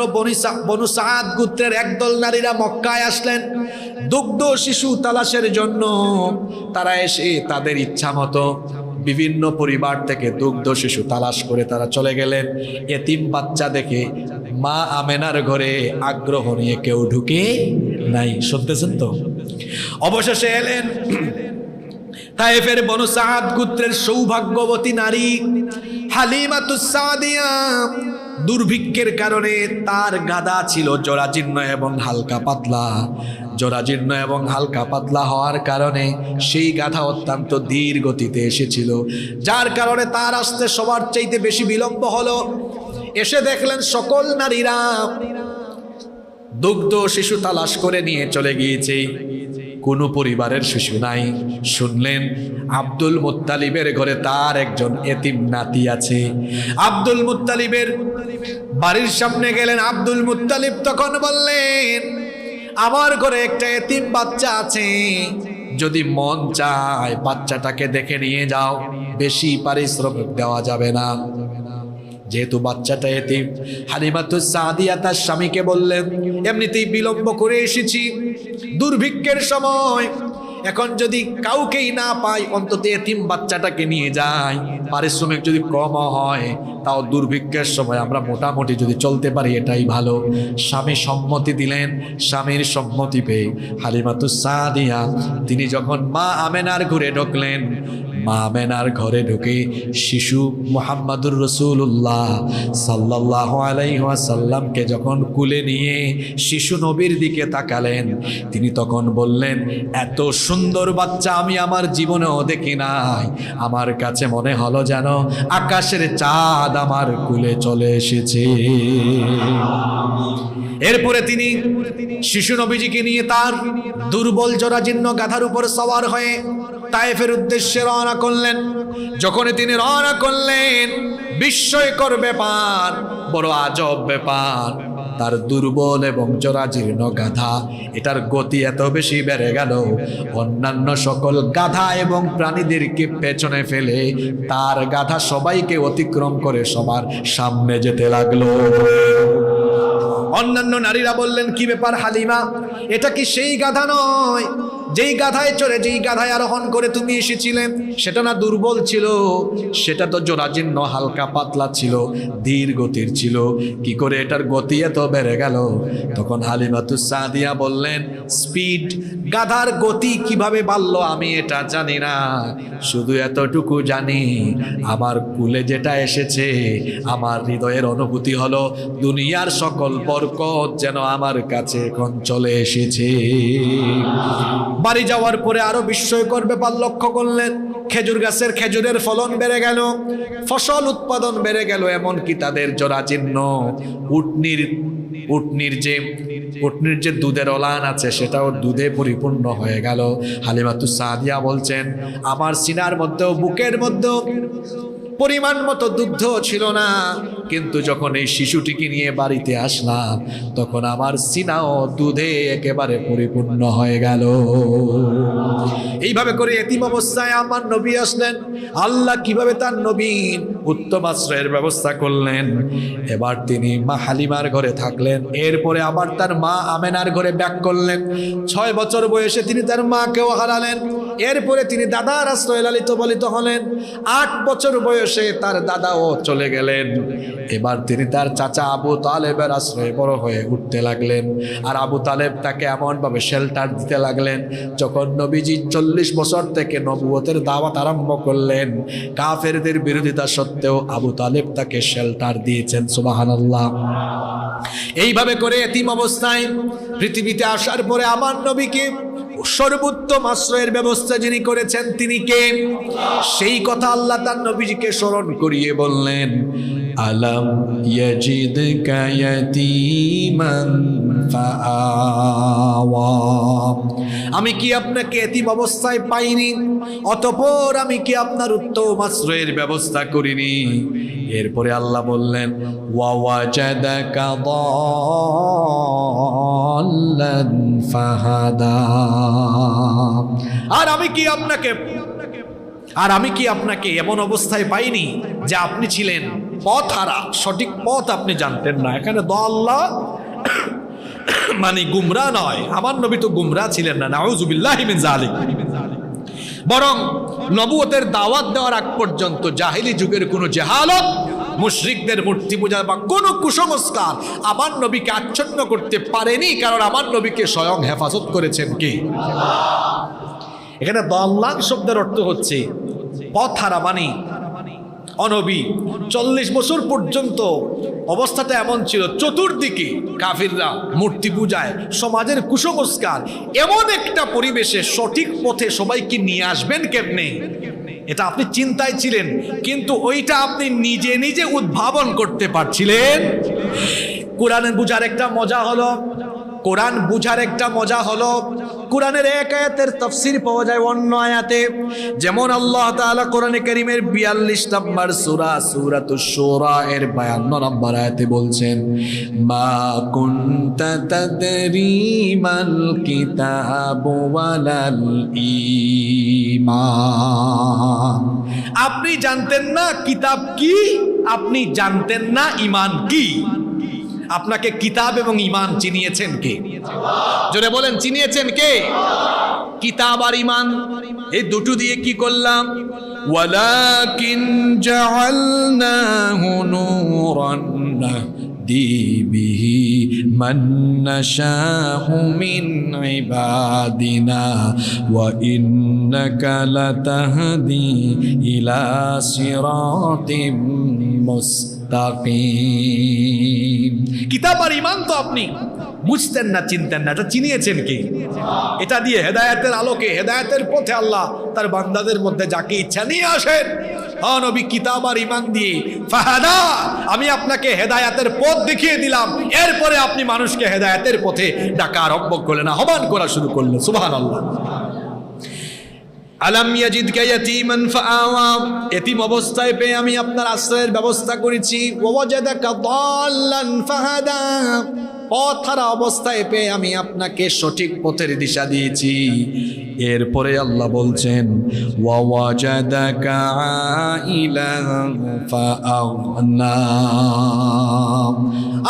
বনু সাদ গোত্রের একদল নারীরা মক্কায় আসলেন দুগ্ধ শিশু তালাশের জন্য। তারা এসে তাদের ইচ্ছা মতো বিভিন্ন পরিবার থেকে দুগ্ধ শিশু তালাশ করে তারা চলে গেলেন। এতিম বাচ্চা দেখে মা আমেনার ঘরে আগ্রহ নিয়ে কেউ ঢুকে নাই। শুনতেছেন তো? অবশেষে এলেন তায়েফের বনু সাদ গোত্রের সৌভাগ্যবতী নারী হালিমাতুস সাদিয়া। দুর্ভিক্ষের কারণে তার গাদা ছিল জরাজীর্ণ এবং হালকা পাতলা হওয়ার কারণে সেই গাধা অত্যন্ত ধীর গতিতে এসেছিল, যার কারণে তার আসতে সবার চাইতে বেশি বিলম্ব হলো। এসে দেখলেন সকল নারীরা দুগ্ধ শিশু তালাশ করে নিয়ে চলে গিয়েছে, কোনো পরিবারের শিশু নাই। শুনলেন আব্দুল মুত্তালিবের ঘরে তার একজন এতিম নাতি আছে। আব্দুল মুত্তালিবের বাড়ির সামনে গেলেন। আব্দুল মুত্তালিব তখন বললেন, আমার ঘরে একটা এতিম বাচ্চা আছে, যদি মন চায় বাচ্চাটাকে দেখে নিয়ে যাও, বেশি পারিশ্রমিক দেওয়া যাবে না। যেহেতু বাচ্চাটা এতিম, হালিমাতুস সাদিয়া তার স্বামীকে বললেন, এমনিতেই বিলম্ব করে এসেছি, দুর্ভিক্ষের সময়, এখন যদি কাউকেই না পাই অন্তত এতিম বাচ্চাটাকে নিয়ে যাই, পারিশ্রমিক যদি কম হয় তাও দুর্ভিক্ষের সময় আমরা মোটামুটি যদি চলতে পারি এটাই ভালো। স্বামী সম্মতি দিলেন। স্বামীর সম্মতি পেয়ে হালিমাতুস সাদিয়া তিনি যখন মা আমেনার ঘরে ঢুকলেন, মা আমেনার ঘরে ঢুকে শিশু মুহাম্মাদুর রাসূলুল্লাহ সাল্লাল্লাহু আলাইহি ওয়াসাল্লামকে যখন কুলে নিয়ে শিশু নবীর দিকে তাকালেন, তিনি তখন বললেন, এত সুন্দর বাচ্চা আমি আমার জীবনেও দেখি নাই। আমার কাছে মনে হলো যেন আকাশের চাঁদ আমার কুলে চলে এসেছে। এরপরে তিনি শিশু নবীজিকে নিয়ে তার দুর্বল জরাজীর্ণ গাধার উপর সওয়ার হয়ে তায়েফের উদ্দেশ্যে রওনা করলেন। যখন তিনি রওনা করলেন, বিস্ময়কর ব্যাপার, বড় আজব ব্যাপার, তার দুর্বল এবং জরাজীর্ণ গাধা, এটার গতি এত বেশি বেড়ে গেল, অন্যান্য সকল গাধা এবং প্রাণীদেরকে পেছনে ফেলে তার গাধা সবাইকে অতিক্রম করে সবার সামনে যেতে লাগলো। অন্যান্য নারীরা বললেন, কি ব্যাপার হালিমা, এটা কি সেই গাধা নয় যেই গাধায় চড়ে, যেই গাধায় আরোহণ করে তুমি এসেছিলে? সেটা না দুর্বল ছিল, সেটা তো জরাজীর্ণ হালকা পাতলা ছিল, ধীর গতির ছিল, কি করে এটার গতি এত বেড়ে গেল? তখন হালিমাতুস সাদিয়া বললেন, স্পিড, গাধার গতি কিভাবে বাড়লো আমি এটা জানি না, শুধু এতটুকু জানি আমার কুলে যেটা এসেছে আমার হৃদয়ের অনুভূতি হলো দুনিয়ার সকল বরকত যেন আমার কাছে এখন চলে এসেছে। বাড়ি যাওয়ার পরে আরো বিস্ময়কর ব্যাপার লক্ষ্য করলেন। খেজুর গাছের খেজুরের ফলন বেড়ে গেল, ফসল উৎপাদন বেড়ে গেল, এমনকি তাদের জরাজীর্ণ উটনির যে দুধের ওলান আছে সেটাও দুধে পরিপূর্ণ হয়ে গেল। হালিমাতুস সাদিয়া বলছেন, আমার সিনার মধ্যেও বুকের মধ্যেও পরিমাণ মতো দুগ্ধ ছিল না, কিন্তু যখন এই শিশুটিকে নিয়ে বাড়িতে আসলাম তখন আমার সিনাও দুধে একেবারে পরিপূর্ণ হয়ে গেল। এইভাবে করে এতিম অবস্থায় আমার নবী আসলেন। আল্লাহ কিভাবে তার নবীর উত্তম আশ্রয়ের ব্যবস্থা করলেন। এবার তিনি মা হালিমার ঘরে থাকলেন, এরপরে আবার তার মা আমেনার ঘরে ব্যাক করলেন। 6 বছর বয়সে তিনি তার মাকেও হারালেন। এরপরে তিনি দাদার আশ্রয়ে লালিত পালিত হলেন। 8 বছর বয়সে তার দাদাও চলে গেলেন। এবার তিনি তার চাচা আবু তালেবের আশ্রয়ে বড় হয়ে উঠতে লাগলেন। আর আবু তালেব তাকে এমনভাবে শেল্টার দিতে লাগলেন, যখন নবীজি 40 বছর থেকে নবুয়তের দাওয়াত আরম্ভ করলেন, কাফেরদের বিরোধিতা সত্ত্বেও আবু তালেব তাকে শেল্টার দিয়েছেন। সুবহানাল্লাহ। এইভাবে করে এতিম অবস্থায় পৃথিবীতে আসার পরে আমার নবীকে সর্বোত্তম আশ্রয়ের ব্যবস্থা যিনি করেছেন তিনি কে? সেই কথা আল্লাহ তার নবীজিকে স্মরণ করিয়ে বললেন, আলাম ইয়াজিদকা ইয়াতীমান ফাআওয়া। আমি কি আপনাকে এতিম অবস্থায় পাইনি, অতঃপর আমি কি আপনার উত্তম আশ্রয়ের ব্যবস্থা করিনি? এরপরে আল্লাহ বললেন ওয়া ওয়াজাদাকা দাল্লান ফাহাদা। আর আমি কি আপনাকে এমন অবস্থায় পাইনি যে আপনি ছিলেন পথহারা, সঠিক পথ আপনি জানতেন না। এখানে দাল্লা মানে গুমরাহ নয়, আমার নবী তো গুমরাহ ছিলেন না, নাউযুবিল্লাহি মিন যালিক। বরং নবুয়তের দাওয়াত দেওয়ার আগ পর্যন্ত জাহেলি যুগের কোনো জাহালত, মুশরিকদের মূর্তি পূজা বা কোনো কুসংস্কার আমার নবীকে আচ্ছন্ন করতে পারেনি, কারণ আমার নবীকে স্বয়ং হেফাজত করেছেন কে? এখানে দাল্লান শব্দের অর্থ হচ্ছে পথহারা, মানে অনবী। 40 বছর পর্যন্ত অবস্থাটা এমন ছিল, চতুর্দিকে কাফিররা মূর্তি পূজায়, সমাজের কুসংস্কার, এমন একটা পরিবেশে সঠিক পথে সবাইকে নিয়ে আসবেন কেমনে, এটা আপনি চিন্তায় ছিলেন, কিন্তু ওইটা আপনি নিজে নিজে উদ্ভাবন করতে পারছিলেন। কোরআনের বুঝার একটা মজা হলো কোরআনের এক আয়াতের তাফসীর পাওয়া যায় অন্য আয়াতে। যেমন আল্লাহ তাআলা কোরআনে কারীমের 42 নম্বর সূরা সূরাতুশ শুরা এর 52 নম্বর আয়াতে বলছেন মা কুনতা তাদরি মাল কিতাবু ওয়ালাল ঈমান। আপনি জানতেন না কিতাব কি, আপনি জানতেন না ঈমান কি। আপনাকে কিতাব এবং ঈমান চিনিয়েছেন কে? জোরে বলেন, চিনিয়েছেন কে? কিতাব আর ঈমান, এই দুটো দিয়ে কি করলাম? ওয়ালাকিন জাআলনাহু নূরান নাহদি বিহি মান নাশাউ মিন ইবাদিনা ওয়া ইন্নাকা লাতাহদি ইলা সিরাতিম মুস্তাকিম। কিতাব আর ঈমান তো আপনি বুঝতেন না, চিনতেন না, এটা চিনিয়েছেন কে? এটা দিয়ে হেদায়েতের আলোকে, হেদায়েতের পথে আল্লাহ তার বান্দাদের মধ্যে যাকে ইচ্ছা নিয়ে আসেন। নবী কিতাব আর ঈমান দিয়ে ফাহাদা, আমি আপনাকে হেদায়েতের পথ দেখিয়ে দিলাম, এরপরে আপনি মানুষকে হেদায়েতের পথে ডাকা আরম্ভ করলেন, আহ্বান করা শুরু করলেন। সুবহানাল্লাহ। আলাম ইয়াজিদকা ইয়াতীমান ফাআওয়া, এতিম অবস্থায় পেয়ে আমি আপনার আশ্রয়ের ব্যবস্থা করেছি। ওয়া ওয়াজাদাকা দাল্লান ফাহাদা, পথহারা অবস্থায় পেয়ে আমি আপনাকে সঠিক পথের দিশা দিয়েছি। এরপরে আল্লাহ বলছেন ওয়া ওয়াজাদাকা আইলান ফাআগনা,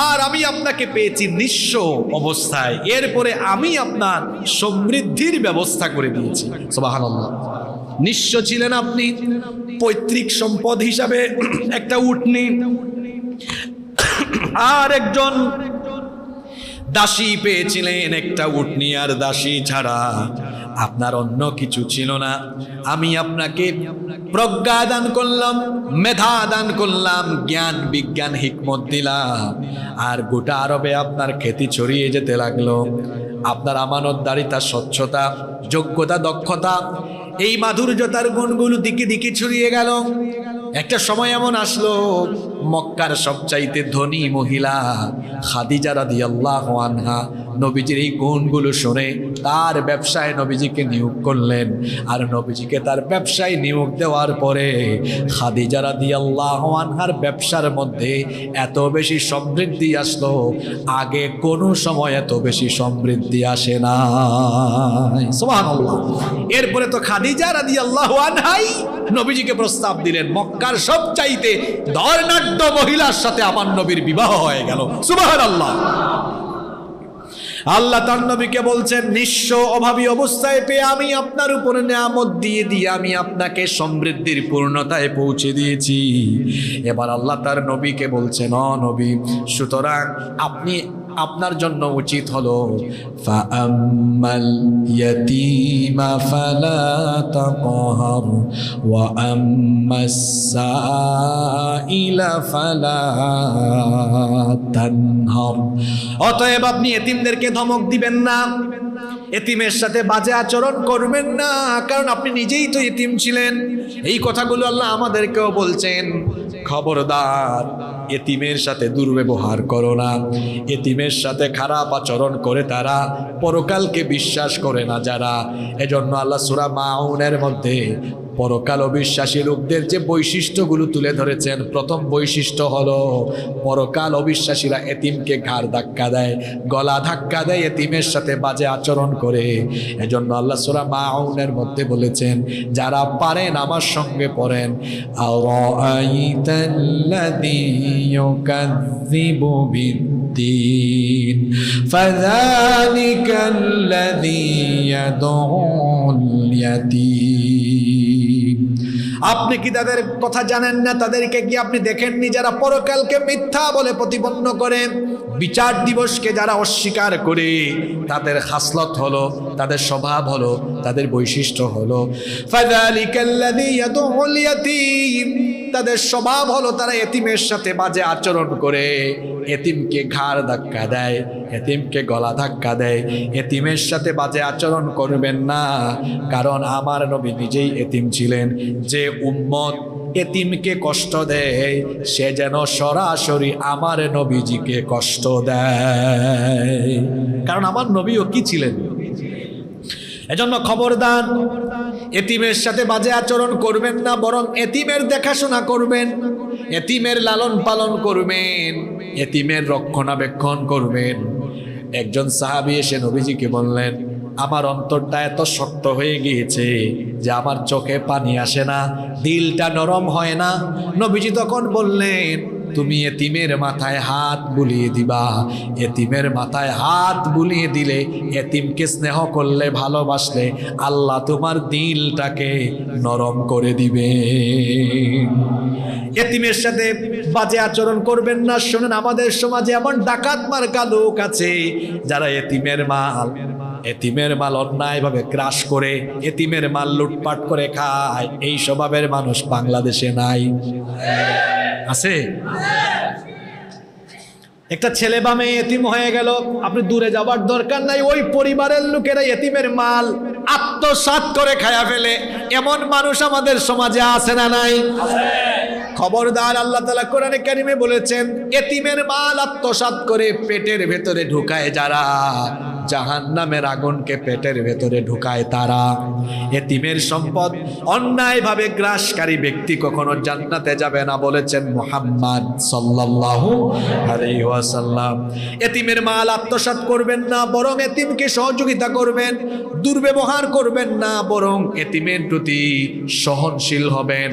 আর আমি আপনাকে পেয়েছি নিঃস্ব অবস্থায়, এরপরে আমি আপনার সমৃদ্ধির ব্যবস্থা করে দিয়েছি। সুবহানাল্লাহ। নিঃস্ব ছিলেন আপনি, পৈতৃক সম্পদ হিসাবে একটা উটনি আর একজন দাসী পেয়েছিলেন, একটা উটনি আর দাসী ছাড়া আপনার অন্য কিছু ছিল না। আমি আপনাকে প্রজ্ঞা দান করলাম, মেধা দান করলাম, জ্ঞান বিজ্ঞান হিকমত দিলাম, আর গোটা আরবে আপনার খ্যাতি ছড়িয়ে যেতে লাগলো। আপনার আমানতদারিতা, স্বচ্ছতা, যোগ্যতা, দক্ষতা, এই মাধুর্যতার গুণগুলো দিকে দিকে ছড়িয়ে গেল। একটা সময় এমন আসলো, মক্কার সবচাইতে ধনী মহিলা খাদিজা রাদিয়াল্লাহু আনহা নবীজির এই গুণগুলো শুনে তার ব্যবসায় নবীজিকে নিয়োগ করলেন। আর নবীজিকে তার ব্যবসায় নিয়োগ দেওয়ার পরে খাদিজা রাদিয়াল্লাহু আনহার ব্যবসার মধ্যে এত বেশি সমৃদ্ধি আসলো, আগে কোনো সময় এত বেশি সমৃদ্ধি আসে না। সুবহানাল্লাহ। এরপরে তো খাদিজা রাদিয়াল্লাহু আনহাই নবীজিকে প্রস্তাব দিলেন, মক্কার সবচাইতে ধর্নাঢ্য মহিলার সাথে আমার নবীর বিবাহ হয়ে গেল। সুবহানাল্লাহ। আল্লাহ তার নবীকে বলছেন নিঃস্ব অভাবী অবস্থায় পেয়ে আমি আপনার উপরে নিয়ামত দিয়ে আমি আপনাকে সমৃদ্ধির পূর্ণতায় পৌঁছে দিয়েছি। এবার আল্লাহ তার নবীকে বলছেন নবী, সুতরাং আপনি, আপনার জন্য উচিত হলো ফাআম্মাল ইয়াতীমা ফালা তাকহার ওয়া আম্মাস সাইলা ফালা তানহার। অতএব আপনি এতিমদেরকে ধমক দিবেন না, এতিমের সাথে বাজে আচরণ করবেন না, কারণ আপনি নিজেই তো এতিম ছিলেন। এই কথাগুলো আল্লাহ আমাদেরকেও বলছেন। খবরদার, এতিমের সাথে দুর্ব্যবহার করো না। এতিমের সাথে খারাপ আচরণ করে তারা পরকালকে বিশ্বাস করে না যারা। এজন্য আল্লাহ সূরা মাউনের মধ্যে পরকাল অবিশ্বাসী লোকদের যে বৈশিষ্ট্যগুলো তুলে ধরেছেন, প্রথম বৈশিষ্ট্য হলো পরকাল অবিশ্বাসীরা এতিমকে ঘাড় ধাক্কা দেয়, গলা ধাক্কা দেয়, এতিমের সাথে বাজে আচরণ করে। এজন্য আল্লাহ সূরা মাউনের মধ্যে বলেছেন, যারা পারেন আমার সঙ্গে পড়েন, আরাআইতাল্লাযী ইউকাযযিবু বিদ্দীন ফাযালিকাল্লাযী ইয়াদউল ইয়াতীম। আপনি কি তাদের কথা জানেন না? তাদেরকে কি আপনি দেখেননি যারা পরকালকে মিথ্যা বলে প্রতিপন্ন করে, বিচার দিবসকে যারা অস্বীকার করে? তাদের খাসলত হলো, তাদের স্বভাব হলো, তাদের বৈশিষ্ট্য হলো ফাযালিকাল্লাযী ইয়াদউল ইয়াতীম। তাদের স্বভাব হলো তারা এতিমের সাথে বাজে আচরণ করে, এতিমকে ঘাড় ধাক্কা দেয়, এতিমকে গলা ধাক্কা দেয়। এতিমের সাথে বাজে আচরণ করবেন না, কারণ আমার নবী নিজেই এতিম ছিলেন। যে উম্মত এতিমকে কষ্ট দেয় সে যেন সরাসরি আমার নবীজিকে কষ্ট দেয়, কারণ আমার নবীও কি ছিলেন। এজন্য খবরদার, এতিমের সাথে বাজে আচরণ করবেন না, বরং এতিমের দেখাশোনা করবেন, এতিমের লালন পালন করবেন, এতিমের রক্ষণাবেক্ষণ করবেন। একজন সাহাবী এসে নবীজিকে বললেন, আমার অন্তরটা এত শক্ত হয়ে গিয়েছে যে আমার চোখে পানি আসে না, দিলটা নরম হয় না। নবীজি তখন বললেন, তুমি এতিমের মাথায় হাত বুলিয়ে দিবা। এতিমের মাথায় হাত বুলিয়ে দিলে, এতিমকে স্নেহ করলে, ভালোবাসলে আল্লাহ তোমার দিলটাকে নরম করে দিবে। এতিমের সাথে বাজে আচরণ করবেন না। শোনেন, আমাদের সমাজে এমন ডাকাত মার্কা লোক আছে যারা এতিমের মাল অন্যায়ভাবে গ্রাস করে, এতিমের মাল লুটপাট করে খায়। এই স্বভাবের মানুষ বাংলাদেশে নাই? আছে? একটা ছেলে বা মেয়ে এতিম হয়ে গেল, আপনি দূরে যাবার দরকার নাই, ওই পরিবারের লোকেরা এতিমের মাল আত্মসাৎ করে খায়া ফেলে। এমন মানুষ আমাদের সমাজে আছে না নাই? খবরদার, আল্লাহ তাআলা কোরআনে কারিমে বলেছেন, এতিমের মাল আত্মসাৎ করে পেটের ভেতরে ঢুকায় যারা, জাহান্নামের আগুনকে পেটের ভেতরে ঢুকায় তারা। এতিমের সম্পদ অন্যায়ভাবে গ্রাসকারী ব্যক্তি কখনো জান্নাতে যাবে না, বলেছেন মুহাম্মদ সাল্লাল্লাহু আলাইহি ওয়াসাল্লাম। এতিমের মাল আত্মসাৎ করবেন না, বরং এতিমকে সহযোগিতা করবেন। দুর্ব্যবহার করবেন না, বরং এতিমের প্রতি সহনশীল হবেন,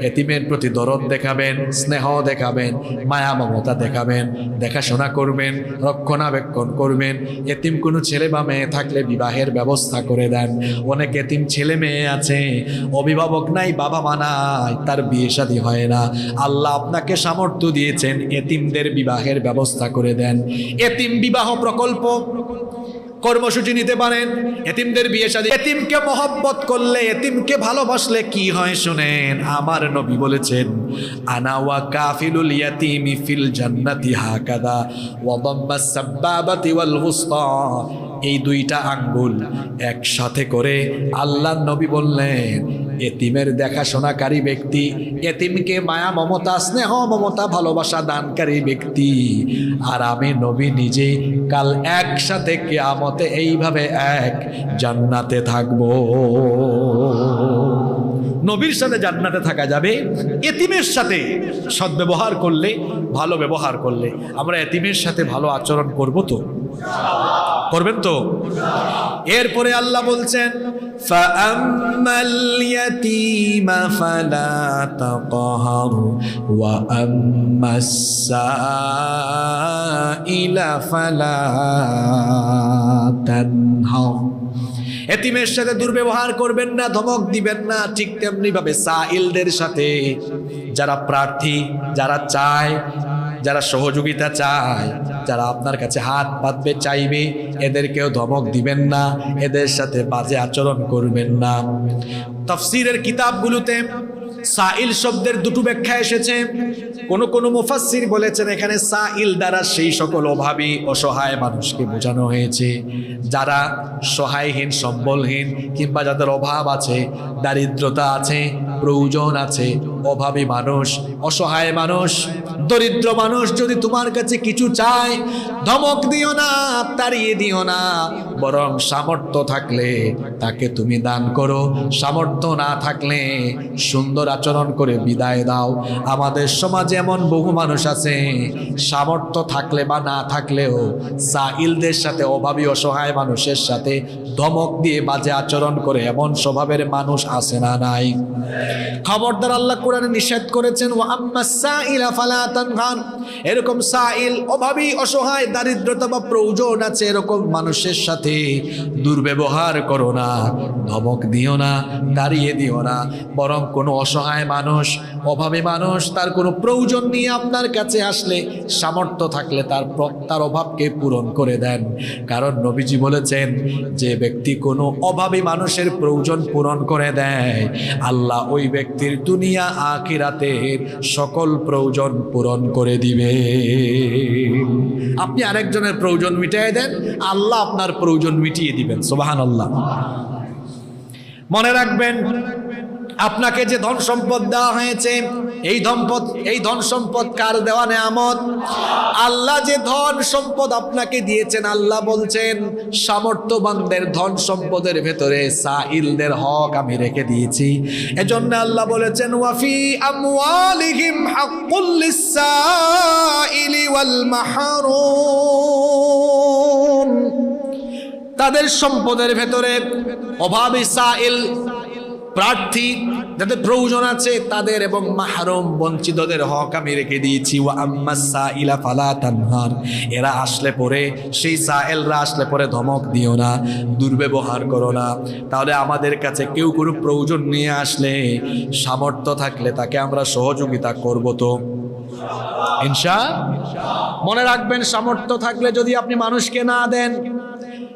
এতিমের প্রতি দরদ দেখাবেন, স্নেহ দেখাবেন, মায়া মমতা দেখাবেন, দেখাশোনা করবেন, রক্ষণাবেক্ষণ করবেন। এতিম কোনো ছেলে বা মেয়ে থাকলে বিবাহের ব্যবস্থা করে দেন। অনেক এতিম ছেলে মেয়ে আছে, অভিভাবক নাই, বাবা মা নাই, তার বিয়ে শাদী হয় না। আল্লাহ আপনাকে সামর্থ্য দিয়েছেন, এতিমদের বিবাহের ব্যবস্থা করে দেন। এতিম বিবাহ প্রকল্প কর্মসূচি নিতে পারেন, এতিমদের বিয়ে শাদী। এতিমকে মহব্বত করলে, এতিমকে ভালোবাসলে কি হয় শুনেন, আমার নবী বলেছেন, আনা ওয়া কাফিলুল ইয়াতিমি ফিল জান্নাতি হাকাদা ওয়া দাম্মাস সাব্বাবাতি ওয়াল গুসতা। এই দুইটা আঙ্গুল একসাথে করে আল্লাহর নবী বললেন, এতিমের দেখাশোনাকারী ব্যক্তি, এতিমকে মায়া মমতা, স্নেহ মমতা, ভালোবাসা দানকারী ব্যক্তি আর আমি নবী নিজে কাল একসাথে কিয়ামতে এইভাবে এক জান্নাতে থাকবো। নবীর সাথে জান্নাতে থাকা যাবে এতিমের সাথে সদ্ব্যবহার করলে, ভালো ব্যবহার করলে। আমরা এতিমের সাথে ভালো আচরণ করব তো? করবেন তো? এরপরে আল্লাহ বলছেন, ফাআম্মাল ইয়াতীমা ফালা তাকহার ওয়া আম্মাস সাইলা ফালা তানহার। এতিমের সাথে দুর্ব্যবহার করবেন না, ধমক দিবেন না। ঠিক তেমনি ভাবে সাইলদের সাথে, যারা প্রার্থী, যারা চায়, যারা সহযোগিতা চায়, যারা আপনার কাছে হাত পাতবে, চাইবে, এদেরকেও ধমক দিবেন না, এদের সাথে বাজে আচরণ করবেন না। তাফসীরের কিতাবগুলোতে সাইল শব্দের দুটো ব্যাখ্যা এসেছে। কোন মুফাসসির বলেছেন এখানে সাইল দ্বারা সেই সকল অভাবী, অসহায় মানুষকে বোঝানো হয়েছে, যারা সহায়হীন, সম্বলহীন, কিংবা যাদের অভাব আছে, দারিদ্রতা আছে, প্রয়োজন আছে, অভাবী মানুষ, অসহায় মানুষ, দরিদ্র মানুষ যদি তোমার কাছে কিছু চায়, ধমক দিও না, তাড়িয়ে দিও না, বরং সামর্থ্য থাকলে তাকে তুমি দান করো, সামর্থ্য না থাকলে সুন্দর আচরণ করে বিদায় দাও। আমাদের সমাজে এমন বহু মানুষ আছে, সামর্থ্য থাকলে বা না থাকলেও সাইলদের সাথে, অভাবী অসহায় মানুষের সাথে ধমক দিয়ে বাজে আচরণ করে, এমন স্বভাবের মানুষ আছে না নাই? খবরদার, আল্লাহ কোরআনে নিষেধ করেছেন, ওয়া আম্মাস সাইলা ফালা তানহার। এরকম সাইল, অভাবী অসহায়, দারিদ্রতা বা প্রয়োজন আছে এরকম মানুষের সাথে দুর্ব্যবহার করো না, ধমক দিও না, দাঁড়িয়ে দিও না, বরং কোনো অসহায় মানুষ, অভাবী মানুষ তার কোনো প্রয়োজন নিয়ে আপনার কাছে আসলে সামর্থ্য থাকলে তার অভাবকে পূরণ করে দেন। কারণ নবীজি বলেছেন, যে ব্যক্তি কোনো অভাবী মানুষের প্রয়োজন পূরণ করে দেয়, আল্লাহ ওই ব্যক্তির দুনিয়া আখিরাতের সকল প্রয়োজন পূরণ করে দিবে। আপনি আরেকজনের প্রয়োজন মিটিয়ে দেন, আল্লাহ আপনার প্রয়োজন মিটিয়ে দিবেন। সুবহানাল্লাহ। মনে রাখবেন, আপনাকে যে ধন সম্পদ দেওয়া হয়েছে, এই ধন সম্পদ কার দেওয়া নেয়ামত? আল্লাহ যে ধন সম্পদ আপনাকে দিয়েছেন, আল্লাহ বলছেন সামর্থ্যবানদের ধন সম্পদের ভেতরে সাইলদের হক আমি রেখে দিয়েছি। এজন্য আল্লাহ বলেছেন, ওয়াফি আমওয়ালিহিম হাক্কুল লিস-সাইলি ওয়াল মাহরুম। তাদের সম্পদের ভেতরে অভাবী সাইল, প্রার্থী যাদের প্রয়োজন আছে তাদের, এবং মাহরুম বঞ্চিতদের হক আমি রেখে দিয়েছি। ওয়া আম্মাস সাইলা ফালা তানহার। এরা আসলে পরে, সেই সাইলরা আসলে পরে ধমক দিও না, দুর্ব্যবহার করো না। তাহলে আমাদের কাছে কেউ কোনো প্রয়োজন নিয়ে আসলে সামর্থ্য থাকলে তাকে আমরা সহযোগিতা করব তো ইনশাআল্লাহ। মনে রাখবেন, সামর্থ্য থাকলে যদি আপনি মানুষকে না দেন,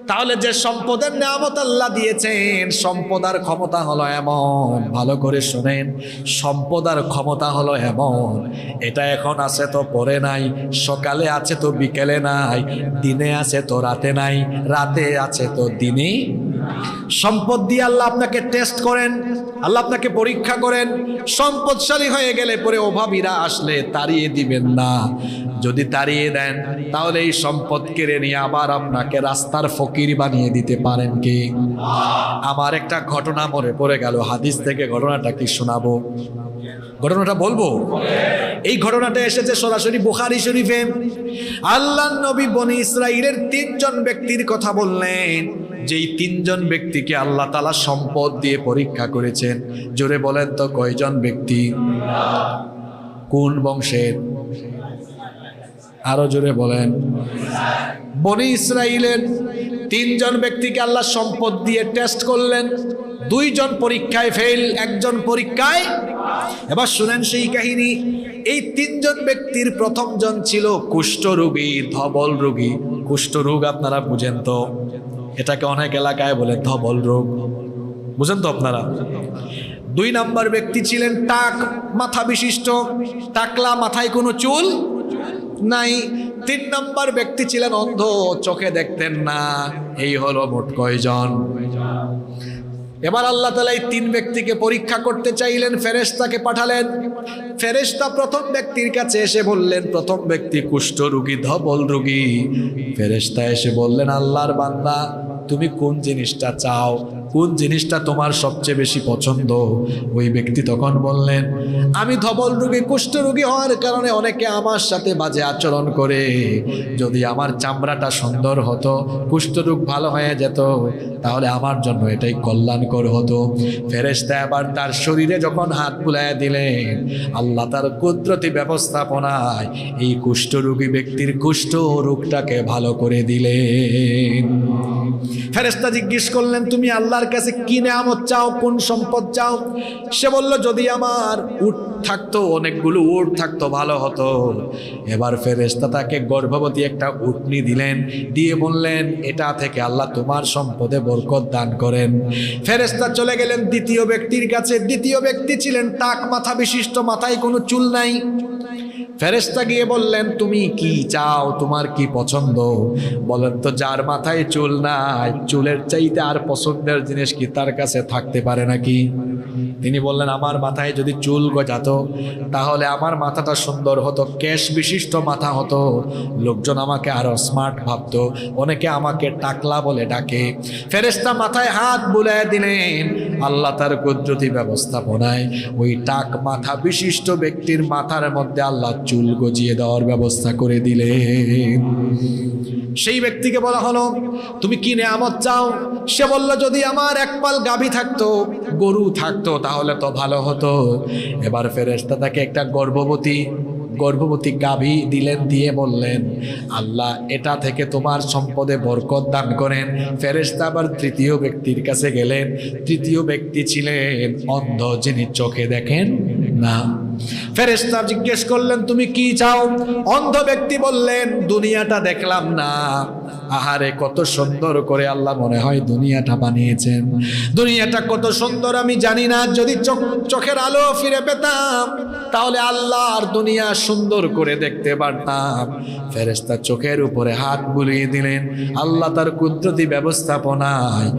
তাহলে যে সম্পদের নিয়ামত আল্লাহ দিয়েছেন, সম্পদ আর ক্ষমতা হলো এমন, ভালো করে শুনেন, সম্পদ আর ক্ষমতা হলো এমন, এটা এখন আছে তো পরে নাই, সকালে আছে তো বিকেলে নাই, দিনে আছে তো রাতে নাই, রাতে আছে তো দিনে। সম্পদ দিয়ে আল্লাহ আপনাকে টেস্ট করেন, আল্লাহ আপনাকে পরীক্ষা করেন। সম্পদশালী হয়ে গেলে পরে অভাবীরা আসলে তাড়িয়ে দিবেন না। যদি তাড়িয়ে দেন, তাহলে এই সম্পদ কেড়ে নিয়ে আবার আপনাকে রাস্তার ফকির বানিয়ে দিতে পারেন কি? আমার একটা ঘটনা মনে পড়ে গেল, হাদিস থেকে ঘটনাটা কি শোনাবো? ঘটনাটা বলবো? এই ঘটনাটা এসেছে সরাসরি বুখারী শরীফে। আল্লাহর নবী বনি ইসরাইলের 3 জন ব্যক্তির কথা বললেন, যেই 3 জন ব্যক্তিকে আল্লাহ তাআলা সম্পদ দিয়ে পরীক্ষা করেছেন। জোরে বলেন তো কয়জন ব্যক্তি? কোন বংশের? আরো জোরে বলেন। বনি ইসরাইলের 3 জন ব্যক্তিকে আল্লাহ সম্পদ দিয়ে টেস্ট করলেন। 2 জন পরীক্ষায় ফেল, 1 জন পরীক্ষায়। এবার শুনেন সেই কাহিনী। এই 3 জন ব্যক্তির প্রথম জন ছিল কুষ্ঠরোগী, ধবল রোগী। কুষ্ঠরোগ আপনারা বুঝেন তো? এটাকে অনেক এলাকায় বলে ধবল রোগ, বুঝেন তো আপনারা? 2 নম্বর ব্যক্তি ছিলেন টাক মাথা বিশিষ্ট, টাকলা, মাথায় কোনো চুল নাই। 3 নম্বর ব্যক্তি ছিলেন অন্ধ, চোখে দেখতেন না। এই হলো মোট কয়জন? এবার আল্লাহ তাআলা এই 3 ব্যক্তিকে পরীক্ষা করতে চাইলেন, ফেরেশতাকে পাঠালেন। ফেরেশতা প্রথম ব্যক্তির কাছে এসে বললেন, প্রথম ব্যক্তি কুষ্ঠরোগী, ধবল রোগী। ফেরেশতা এসে বললেন, আল্লাহর বান্দা, তুমি কোন জিনিসটা চাও? কোন জিনিসটা তোমার সবচেয়ে বেশি পছন্দ? ওই ব্যক্তি তখন বললেন, আমি ধবল রোগী, কুষ্ঠরোগী হওয়ার কারণে অনেকে আমার সাথে বাজে আচরণ করে। যদি আমার চামড়াটা সুন্দর হতো, কুষ্ঠরোগ ভালো হয়ে যেত, তাহলে আমার জন্য এটাই কল্যাণকর হতো। ফেরেশতা আবার তার শরীরে যখন হাত বুলাইয়া দিলেন, আল্লাহ তার কুদরতি ব্যবস্থাপনায় এই কুষ্ঠরোগী ব্যক্তির কুষ্ঠ রোগটাকে ভালো করে দিলেন। ফেরেশতা জিজ্ঞেস করলেন, তুমি আল্লাহর কাছে কি নেয়ামত চাও, কোন সম্পদ চাও? সে বলল, যদি আমার উট থাকতো, অনেকগুলো উট থাকতো, ভালো হতো। এবার ফেরেশতা তাকে গর্ভবতী একটা উটনি দিলেন, দিয়ে বললেন, এটা থেকে আল্লাহ তোমার সম্পদে বরকত দান করেন। ফেরেশতা চলে গেলেন দ্বিতীয় ব্যক্তির কাছে। দ্বিতীয় ব্যক্তি ছিলেন টাক মাথা বিশিষ্ট, মাথায় কোনো চুল নাই। ফেরেশতা গিয়ে বললেন, তুমি কি চাও, তোমার কি পছন্দ? বলেন তো, যার মাথায় চুল নাই, চুলের চাইতে আর পছন্দের জিনিস কি তার কাছে থাকতে পারে নাকি? তিনি বললেন, আমার মাথায় যদি চুল গজাতো তাহলে আমার মাথাটা সুন্দর হতো, কেশ বিশিষ্ট মাথা হতো, লোকজন আমাকে আরো স্মার্ট ভাবতো, অনেকে আমাকে টাকলা বলে ডাকে। ফেরেশতা মাথায় হাত বুলায় দিলেন, আল্লাহ তার কুদরতি ব্যবস্থাপনায় ওই টাক মাথা বিশিষ্ট ব্যক্তির মাথার মধ্যে আল্লাহ চুল গজিয়ে দেওয়ার ব্যবস্থা করে দিলেন। সেই ব্যক্তিকে বলা হলো, তুমি কি নেয়ামত চাও? সে বলল, যদি আমার এক পাল গাভী থাকতো, গরু থাকতো তাহলে তো ভালো হতো। এবার ফেরেশতা তাকে একটা গর্ভবতী গাভী দিলেন, দিয়ে বললেন, আল্লাহ এটা থেকে তোমার সম্পদে বরকত দান করেন। ফেরেশতা আবার তৃতীয় ব্যক্তির কাছে গেলেন। তৃতীয় ব্যক্তি ছিলেন অন্ধ, যিনি চোখে দেখেন না। ফেরেশতা জিজ্ঞেস করলেন, তুমি কি চাও? অন্ধ ব্যক্তি বললেন, দুনিয়াটা দেখলাম না, আহারে কত সুন্দর করে আল্লাহ মনে হয় দুনিয়াটা বানিয়েছেন, দুনিয়াটা কত সুন্দর আমি জানি না, যদি চোখের আলো ফিরে পেতাম তাহলে আল্লাহ আর দুনিয়া সুন্দর করে দেখতে পারতাম। ফেরেশতা চোখের উপরে হাত বুলিয়ে দিলেন, আল্লাহ তার কুদরতি ব্যবস্থাপনায়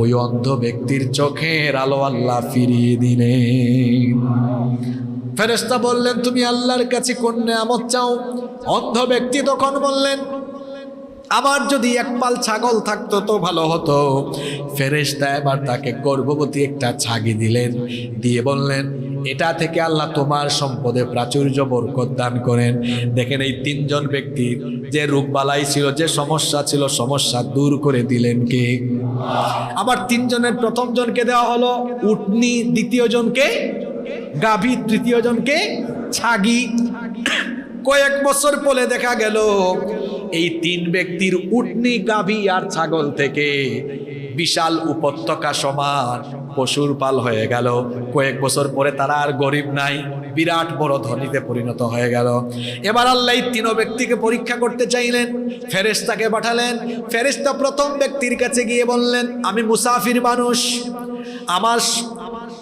ওই অন্ধ ব্যক্তির চোখের আলো আল্লাহ ফিরিয়ে দিলেন। ফেরেশতা বললেন, তুমি আল্লাহর কাছে কোন নেয়ামত চাও? অন্ধ ব্যক্তি তখন বললেন, আমার যদি এক পাল ছাগল থাকতো তো ভালো হতো। ফেরেশতা এবার তাকে গর্ভবতী একটা ছাগি দিলেন, দিয়ে বললেন, এটা থেকে আল্লাহ তোমার সম্পদে প্রাচুর্য বরকত দান করেন। দেখেন, এই তিনজন ব্যক্তির যে রোগবালাই ছিল, যে সমস্যা ছিল, সমস্যা দূর করে দিলেন কে? আবার তিনজনের প্রথম জনকে দেওয়া হলো উটনি, দ্বিতীয় জনকে গাভী, তৃতীয় জনকে ছাগি। কয়েক বছর পরে দেখা গেল এই তিন ব্যক্তির উটনি, গাভী আর ছাগল থেকে বিশাল উপত্যকা সমান পশুর পাল হয়ে গেল। কয়েক বছর পরে তারা আর গরিব নাই, বিরাট বড় ধনীতে পরিণত হয়ে গেল। এবার আল্লাহ এই তিন ব্যক্তিকে পরীক্ষা করতে চাইলেন, ফেরেশতাকে পাঠালেন। ফেরেশতা প্রথম ব্যক্তির কাছে গিয়ে বললেন, আমি মুসাফির মানুষ, আমার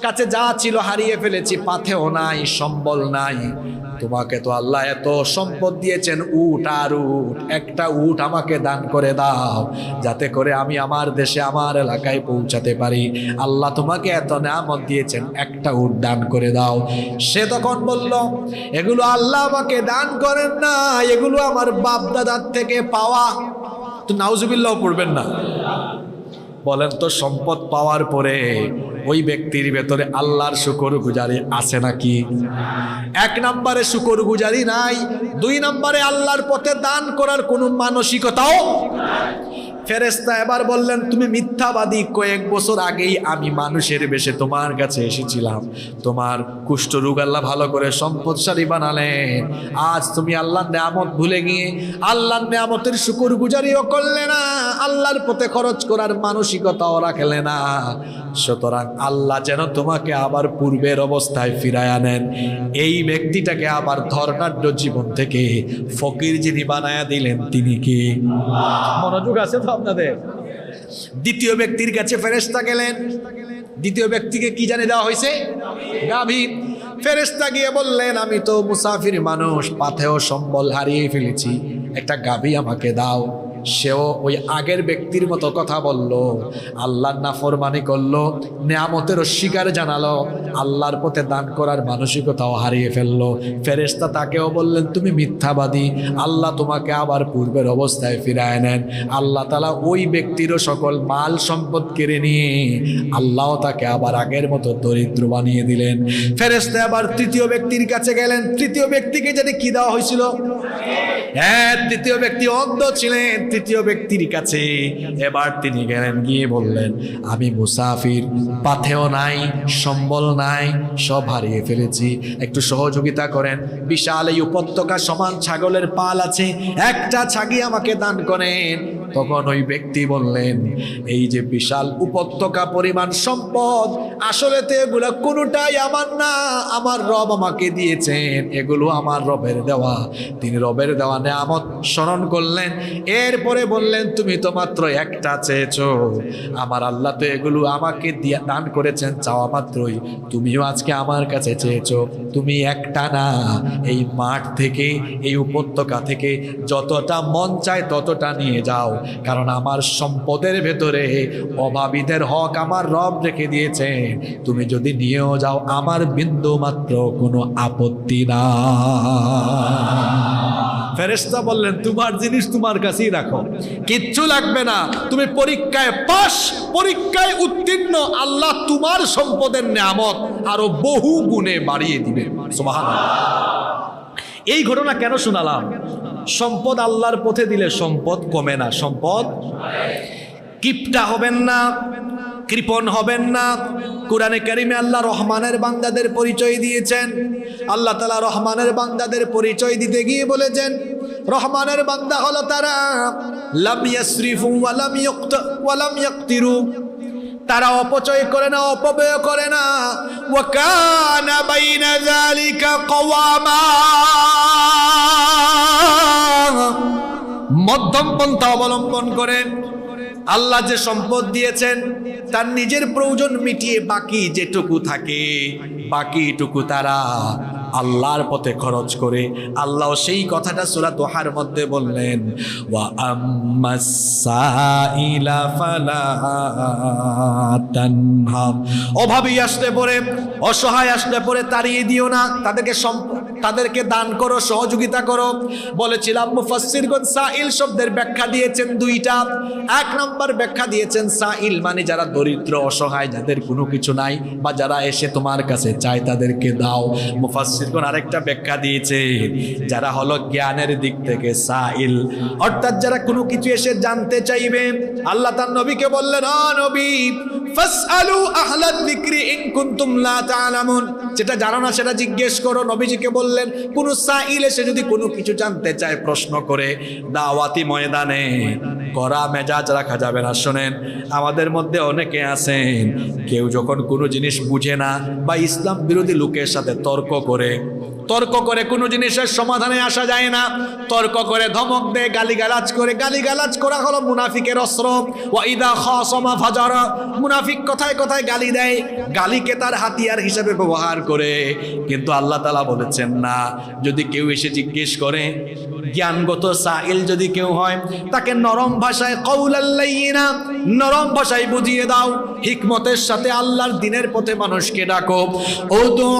কাছে যা ছিল হারিয়ে ফেলেছি, পাথেও নাই, সম্বল নাই। তোমাকে তো আল্লাহ এত সম্পদ দিয়েছেন, উট আর উট, একটা উট আমাকে দান করে দাও, যাতে করে আমি আমার দেশে, আমার এলাকায় পৌঁছাতে পারি। আল্লাহ তোমাকে এত নেয়ামত দিয়েছেন, একটা উট দান করে দাও। সে তখন বলল, এগুলো আল্লাহ আমাকে দান করেন না, এগুলো আমার বাপ দাদার থেকে পাওয়া। তো নাউজুবিল্লাহ পড়বেন না। বলেন তো, সম্পদ পাওয়ার পরে ওই ব্যক্তির ভেতরে আল্লাহর শুকরগুজারি আছে নাকি? এক নম্বরে শুকরগুজারি নাই, দুই নম্বরে আল্লাহর পথে দান করার কোনো মানসিকতাও। ফেরেশতা এবার বললেন, তুমি মিথ্যাবাদী, কয়েক বছর আগেই আমি মানুষের বেশে তোমার কাছে এসেছিলাম, তোমার কুষ্ঠরোগ আল্লাহ ভালো করে সম্পদশালী বানালেন। আজ তুমি আল্লাহর নেয়ামত ভুলে গিয়ে আল্লাহর নেয়ামতের শুকরগুজারিও করলে না, আল্লাহর পথে খরচ করার মানসিকতাও রাখলে না। সুতরাং আল্লাহ যেন তোমাকে আবার পূর্বের অবস্থায় ফিরায় আনেন। এই ব্যক্তিটাকে আবার ধর্নাঢ্য জীবন থেকে ফকির যিনি বানায়া দিলেন, তিনি কি? মনোযোগ আছে তো আপনাদের? দ্বিতীয় ব্যক্তির কাছে ফেরেশতা গেলেন। দ্বিতীয় ব্যক্তিকে কি জানিয়ে দেওয়া হয়েছে? গাভী। ফেরেশতা গিয়ে বললেন, আমি তো মুসাফির মানুষ, পাথেও সম্বল হারিয়ে ফেলেছি, একটা গাভী আমাকে দাও। সেও ওই আগের ব্যক্তির মতো কথা বলল, আল্লাহর নাফরমানি করলো, নেয়ামতের অস্বীকার জানালো, আল্লাহর পথে দান করার মানসিকতাও হারিয়ে ফেললো। ফেরেশতা তাকেও বললেন, তুমি মিথ্যাবাদী, আল্লাহ তোমাকে আবার পূর্বের অবস্থায় ফিরায় নেন। আল্লাহ তাআলা ওই ব্যক্তিরও সকল মাল সম্পদ কেড়ে নিয়ে আল্লাহ তাকে আবার আগের মতো দরিদ্র বানিয়ে দিলেন। ফেরেশতা আবার তৃতীয় ব্যক্তির কাছে গেলেন। তৃতীয় ব্যক্তিকে যেন কি দেওয়া হয়েছিল? হ্যাঁ, তৃতীয় ব্যক্তি অন্ধ ছিলেন। তৃতীয় ব্যক্তির কাছে এবার তিনি গেলেন, গিয়ে বললেন, আমি মুসাফির, পাথেও নাই, সম্বল নাই, সব হারিয়ে ফেলেছি, একটু সহযোগিতা করেন। বিশাল এই উপত্যকা সমান ছাগলের পাল আছে, একটা ছাগি আমাকে দান করেন। তখন ওই ব্যক্তি বললেন, এই যে বিশাল উপত্যকা পরিমাণ সম্পদ, আসলে তো এগুলো কোনোটাই আমার না, আমার রব আমাকে দিয়েছেন, এগুলো আমার রবের দেওয়া। তিনি রবের দেওয়া নেয়ামত স্মরণ করলেন। এরপরে বললেন, তুমি তো মাত্র একটা চেয়েছো, আমার আল্লাহ তো এগুলো আমাকে দান করেছেন চাওয়া মাত্রই, তুমিও আজকে আমার কাছে চেয়েছো। তুমি একটা না, এই মাঠ থেকে, এই উপত্যকা থেকে যতটা মন চায় ততটা নিয়ে যাও, কারণ আমার সম্পদের ভেতরে অভাবীদের হক আমার রব রেখে দিয়েছে, তুমি যদি নিয়েও যাও আমার বিন্দু মাত্র কোনো আপত্তি না। ফেরেশতা বললেন তোমার জিনিস তোমার কাছেই রাখো, কিচ্ছু লাগবে না, তুমি পরীক্ষায় পাস, পরীক্ষায় উত্তীর্ণ, আল্লাহ তোমার সম্পদের নিয়ামত আরো বহু গুণে বাড়িয়ে দিবে। সুবহানাল্লাহ। এই ঘটনা কেন শোনালাম? সম্পদ আল্লাহর পথে দিলে সম্পদ কমে না, সম্পদ কিপটা হবেন না, কৃপণ হবেন না। কুরআনে কারিমে আল্লাহ রহমানের বান্দাদের পরিচয় দিয়েছেন। আল্লাহ তাআলা রহমানের বান্দাদের পরিচয় দিতে গিয়ে বলেছেন, রহমানের বান্দা হলো তারা লাম ইয়াসরিফু ওয়া লাম ইয়াকতিরু, তারা অপচয় করে না, অপব্যয় করে না। ওয়া কানা বাইনা যালিকা কওয়ামা, মধ্যম পন্থা অবলম্বন করে আল্লাহ যে সম্পদ দিয়েছেন তার নিজের প্রয়োজন মিটিয়ে বাকি যেটুকু থাকে, বাকিটুকু তারা আল্লাহর পথে খরচ করে। আল্লাহ সেই কথাটা সূরা দোহার মধ্যে বললেন, ওয়া আম্মাস সাইলা ফালা তানহার, অভাবী আসলে পরে, অসহায় আসলে পরে তাড়িয়ে দিও না, তাদেরকে দান করো, সহযোগিতা করো। বলেছিলাম মুফাসসিরগণ সাইল শব্দের ব্যাখ্যা দিয়েছেন দুইটা। এক নম্বর ব্যাখ্যা দিয়েছেন সাইল মানে যারা দরিদ্র, অসহায়, যাদের কোনো কিছু নাই, বা যারা এসে তোমার কাছে চায় তাদেরকে দাও। মুফাসসিরগণ আরেকটা ব্যাখ্যা দিয়েছে, যারা হলো জ্ঞানের দিক থেকে সাইল, অর্থাৎ যারা কোনো কিছু এসে জানতে চাইবে। আল্লাহ তার নবীকে বললেন, ও নবী ফাসআলু আহলাদ যিকরি ইন কুনতুম লা তা'লামুন, যেটা জানো না সেটা জিজ্ঞেস করো। নবীজিকে বললেন, কোন সাইল এসে যদি কোনো কিছু জানতে চায়, প্রশ্ন করে, দাওয়াতি ময়দানে কড়া মেজাজ রাখা যাবে না। শোনেন, আমাদের মধ্যে অনেকে আছেন, কেউ যখন কোনো জিনিস বুঝে না বা ইসলাম বিরোধী লোকের সাথে তর্ক করে কোনো জিনিসের সমাধানে আসা যায় না, তর্ক করে, ধমক দেয়, গালিগালাজ করে। গালিগালাজ করা হলো মুনাফিকের অস্ত্র। ওয়া ইদা খাসামা ফাজারা, মুনাফিক কথায় কথায় গালি দেয়, গালিকে তার হাতিয়ার হিসেবে ব্যবহার করে। কিন্তু আল্লাহ তাআলা বলেছেন না, যদি কেউ এসে জিজ্ঞেস করে, জ্ঞানগত সাইল যদি কেউ হয়, তাকে নরম ভাষায় কওলাল লাইয়িনা, নরম ভাষায় বুঝিয়ে দাও, হিকমতের সাথে আল্লাহর দ্বীনের পথে মানুষকে ডাকো। উদউ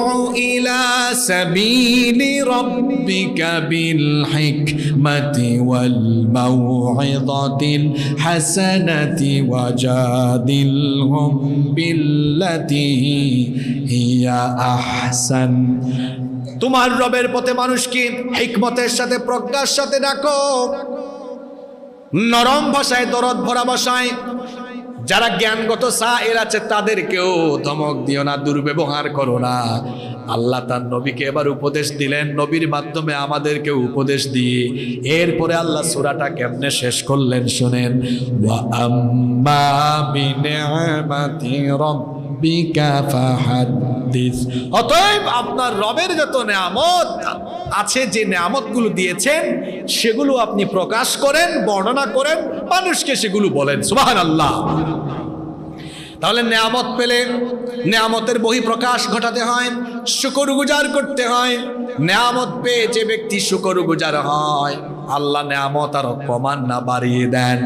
ইলা সাবিলি রাব্বিকা বিল হিকমাতি ওয়াল মাউইযাতিল হাসানাতি ওয়াজাদিলহুম বিল্লাতি হিয়া আহসান। তোমার রবের পথে মানুষকে হিকমতের সাথে, প্রজ্ঞার সাথে ডাকো, নরম ভাষায়, দরদ ভরা ভাষায়। যারা জ্ঞানগত সাইল আছে তাদেরকেও ধমক দিও না, দুর্ব্যবহার করো না। আল্লাহ তার নবীকে এবার উপদেশ দিলেন, নবীর মাধ্যমে আমাদেরকে উপদেশ দিয়ে এরপরে আল্লাহ সূরাটা কেমনে শেষ করলেন শুনেন। ওয়া আম্মা বিনি'মাতি রাব্বিকা ফাহাদ্দিস, অতএব আপনার রবের যত নেয়ামত আছে, যে নেয়ামতগুলো দিয়েছেন সেগুলো আপনি প্রকাশ করেন, বর্ণনা করেন, মানুষকে সেগুলো বলেন। সুবহানাল্লাহ। তাহলে নেয়ামত পেলে নেয়ামতের বহিঃপ্রকাশ ঘটাতে হয়, শুকরগুজার করতে হয়। নেয়ামত পেয়ে যে ব্যক্তি শুকরগুজার হয়, আল্লাহ নেয়ামত আরো কমান না বাড়িয়ে দেন।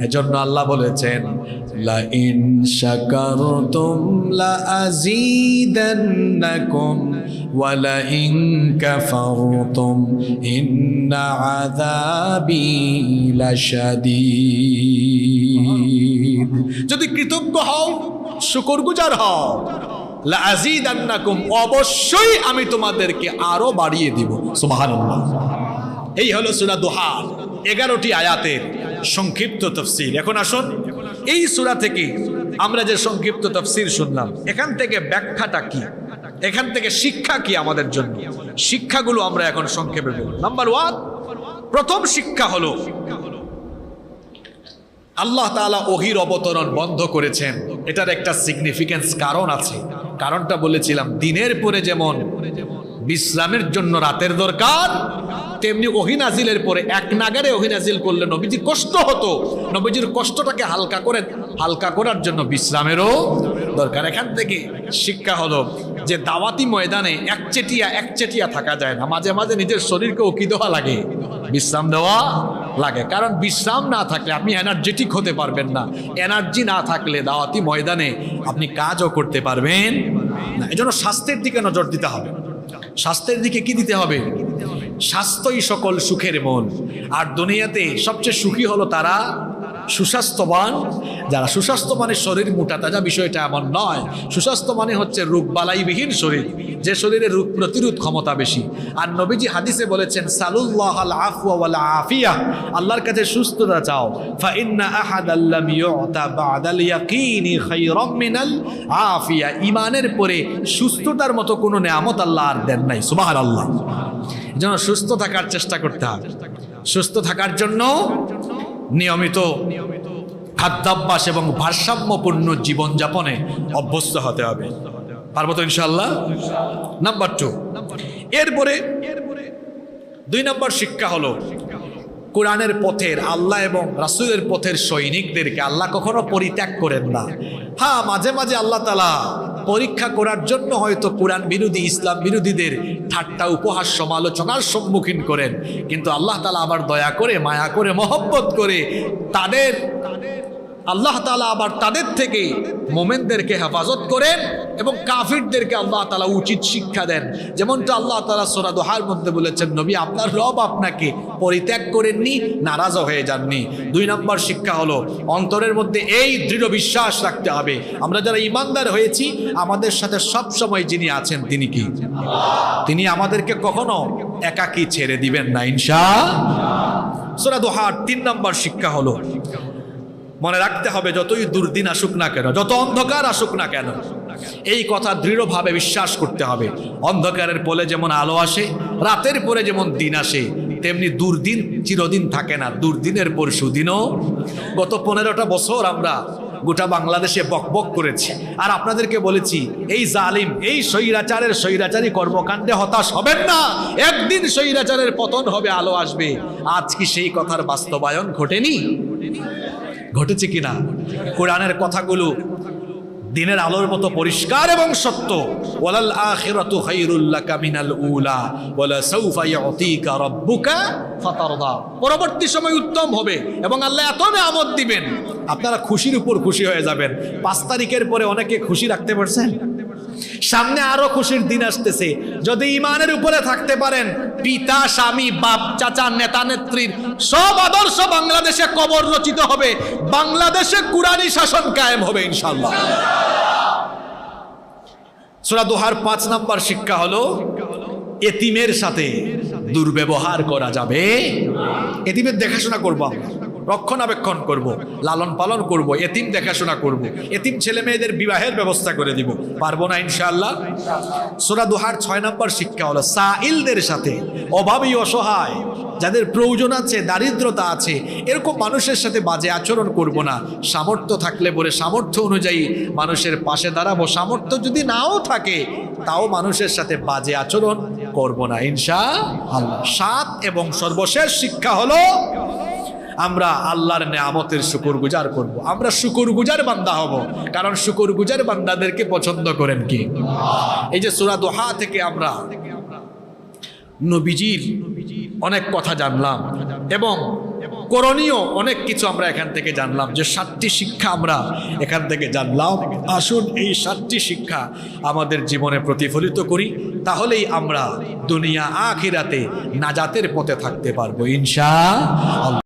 এজন্য আল্লাহ বলেছেন, লা ইন শাকারতুম লা আযীদান্নাকুম ওয়া লা ইন কাফারতুম ইন্না আযাবি লাশাদীদ। যদি কৃতজ্ঞ হও, শুকরগুজার হও, লা আযীদান্নাকুম, অবশ্যই আমি তোমাদেরকে আরো বাড়িয়ে দিব। সুবহানাল্লাহ। এই হলো সূরা দোহা 11টি আয়াতের সংক্ষিপ্ত তাফসীর। এখন আসুন এই সূরা থেকে আমরা যে সংক্ষিপ্ত তাফসীর শুনলাম, এখান থেকে ব্যাখ্যাটা কি, এখান থেকে শিক্ষা কি আমাদের জন্য, শিক্ষাগুলো আমরা এখন সংক্ষেপে বলব। নাম্বার 1, প্রথম শিক্ষা হলো আল্লাহ তাআলা ওহীর অবতরণ বন্ধ করেছেন। এটার একটা সিগনিফিকেন্স কারণ আছে। কারণটা বলেছিলাম, দিনের পরে যেমন বিশ্রামের জন্য রাতের দরকার, তেমনি ওহী নাজিলের পরে এক নাগারে ওহী নাজিল করলে নবীজির কষ্ট হতো। নবীজির কষ্টটাকে হালকা করার জন্য বিশ্রামেরও দরকার। এখান থেকে শিক্ষা হলো যে দাওয়াতি ময়দানে একচেটিয়া থাকা যায় না, মাঝে মাঝে নিজের শরীরকে উকি দেওয়া লাগে, বিশ্রাম দেওয়া লাগে। কারণ বিশ্রাম না থাকলে আপনি এনার্জেটিক হতে পারবেন না। এনার্জি না থাকলে দাওয়াতি ময়দানে আপনি কাজও করতে পারবেন না। এজন্য স্বাস্থ্যের দিকে নজর দিতে হবে। স্বাস্থ্যের দিকে কি দিতে হবে? স্বাস্থ্যই সকল সুখের মূল। আর দুনিয়াতে সবচেয়ে সুখী হলো তারা সুস্বাস্থ্যবান যারা। সুস্বাস্থ্য মানে শরীর মোটা তাজা, বিষয়টা এমন নয়। সুস্বাস্থ্য মানে হচ্ছে রোগবালাইবিহীন শরীর, যে শরীরে রোগ প্রতিরোধ ক্ষমতা বেশি। আর নবীজি হাদিসে বলেছেন, সালুল্লাহাল আফওয়া ওয়াল আফিয়া, আল্লাহর কাছে সুস্থতা চাও। ফা ইন্না আহাদাল লাম ইউতা বাদাল ইয়াকিনি খায়রাম মিনাল আফিয়া, ঈমানের পরে সুস্থতার মতো কোনো নেয়ামত আল্লাহ আর দেন নাই। সুবহানাল্লাহ। যেন সুস্থ থাকার চেষ্টা করতে হবে। সুস্থ থাকার জন্য নিয়মিত খাদ্যাভ্যাস এবং ভারসাম্যপূর্ণ জীবনযাপনে অভ্যস্ত হতে হবে। পারবো তো ইনশাআল্লাহ? নাম্বার 2, এরপরে 2 নম্বর শিক্ষা হলো কোরআনের পথের, আল্লাহ এবং রাসূলের পথের সৈনিকদেরকে আল্লাহ কখনো পরিত্যাগ করেন না। হ্যাঁ, মাঝে মাঝে আল্লাহ তাআলা পরীক্ষা করার জন্য হয়তো কোরআন বিরোধী, ইসলাম বিরোধীদের ঠাট্টা উপহাস সমালোচনার সম্মুখীন করেন, কিন্তু আল্লাহ তাআলা আবার দয়া করে, মায়া করে, মহব্বত করে আল্লাহ তাআলা আবার তাদের থেকে মোমেনদেরকে হেফাজত করেন এবং কাফিরদেরকে আল্লাহ তাআলা উচিত শিক্ষা দেন। যেমনটা আল্লাহ তাআলা সূরা দোহার মধ্যে বলেছেন, নবী আপনার রব আপনাকে পরিত্যাগ করেননি, নারাজও হয়ে যাননি। 2 নম্বর শিক্ষা হলো অন্তরের মধ্যে এই দৃঢ় বিশ্বাস রাখতে হবে, আমরা যারা ঈমানদার হয়েছি আমাদের সাথে সব সময় যিনি আছেন তিনি কি? তিনি আমাদেরকে কখনো একাকী ছেড়ে দিবেন না ইনশাআল্লাহ। সূরা দোহার 3 নম্বর শিক্ষা হলো মনে রাখতে হবে, যতই দুর্দিন আসুক না কেন, যত অন্ধকার আসুক না কেন, এই কথা দৃঢ়ভাবে বিশ্বাস করতে হবে। অন্ধকারের পরে যেমন আলো আসে, রাতের পরে যেমন দিন আসে, তেমনি দুর্দিন চিরদিন থাকে না, দুর্দিনের পর সুদিনও। গত 15টা বছর আমরা গোটা বাংলাদেশে বকবক করেছি, আর আপনাদেরকে বলেছি এই জালিম, এই স্বৈরাচারী কর্মকাণ্ডে হতাশ হবেন না, একদিন স্বৈরাচারের পতন হবে, আলো আসবে। আজ কি সেই কথার বাস্তবায়ন ঘটেনি? ঘটেছে কিনা? কোরআনের কথাগুলো দিনের আলোর মতো পরিষ্কার এবং সত্য। ওয়ালাল আখিরাতু খায়রুল লাকা মিনাল উলা ওয়ালা সাউফা ইউতিকা রাব্বুকা ফাতারদা, পরবর্তী সময় উত্তম হবে এবং আল্লাহ এত নিয়ামত দিবেন আপনারা খুশির উপর খুশি হয়ে যাবেন। 5 তারিখের পরে অনেকে খুশি রাখতে পারছেন? সামনে আরো খুশির দিন আসতেছে। যদি ঈমানের উপরে থাকতে পারেন, পিতা, স্বামী, বাপ, চাচা, নেতা, নেত্রীর সব আদর্শ বাংলাদেশে কবর রচিত হবে, বাংলাদেশে কুরআনী শাসন কায়েম হবে ইনশাআল্লাহ। সূরা দোহার 5 নম্বর শিক্ষা হলো এতিমের সাথে দুর্ব্যবহার করা যাবে। এতিমের দেখাশোনা করবো আমরা, রক্ষণাবেক্ষণ করব, লালন পালন করব, এতিম দেখাশোনা করব, এতিম ছেলে মেয়েদের বিবাহের ব্যবস্থা করে দিব। পারবো না ইনশাআল্লাহ? সূরা দোহার 6 নম্বর শিক্ষা হলো সাইলদের সাথে, অভাবী, অসহায়, যাদের প্রয়োজন আছে, দারিদ্রতা আছে, এরকম মানুষের সাথে বাজে আচরণ করব না। সামর্থ্য থাকলে পরে সামর্থ্য অনুযায়ী মানুষের পাশে দাঁড়াবো, সামর্থ্য যদি নাও থাকে তাও মানুষের সাথে বাজে আচরণ করব না ইনশাআল্লাহ। 7 এবং সর্বশেষ শিক্ষা হলো আমরা আল্লাহর নেয়ামতের শুকরগুজার করব। আমরা শুকরগুজার বান্দা হব, কারণ শুকরগুজার বান্দাদেরকে পছন্দ করেন কি? এই যে সূরা দোহা থেকে আমরা নবীজির অনেক কথা জানলাম এবং করণীয় অনেক কিছু আমরা এখান থেকে জানলাম, যে 7টি শিক্ষা আমরা এখান থেকে জানলাম। আসুন এই 7টি শিক্ষা আমাদের জীবনে প্রতিফলিত করি, তাহলেই আমরা দুনিয়া আখিরাতে নাজাতের পথে থাকতে পারবো ইনশাআল্লাহ।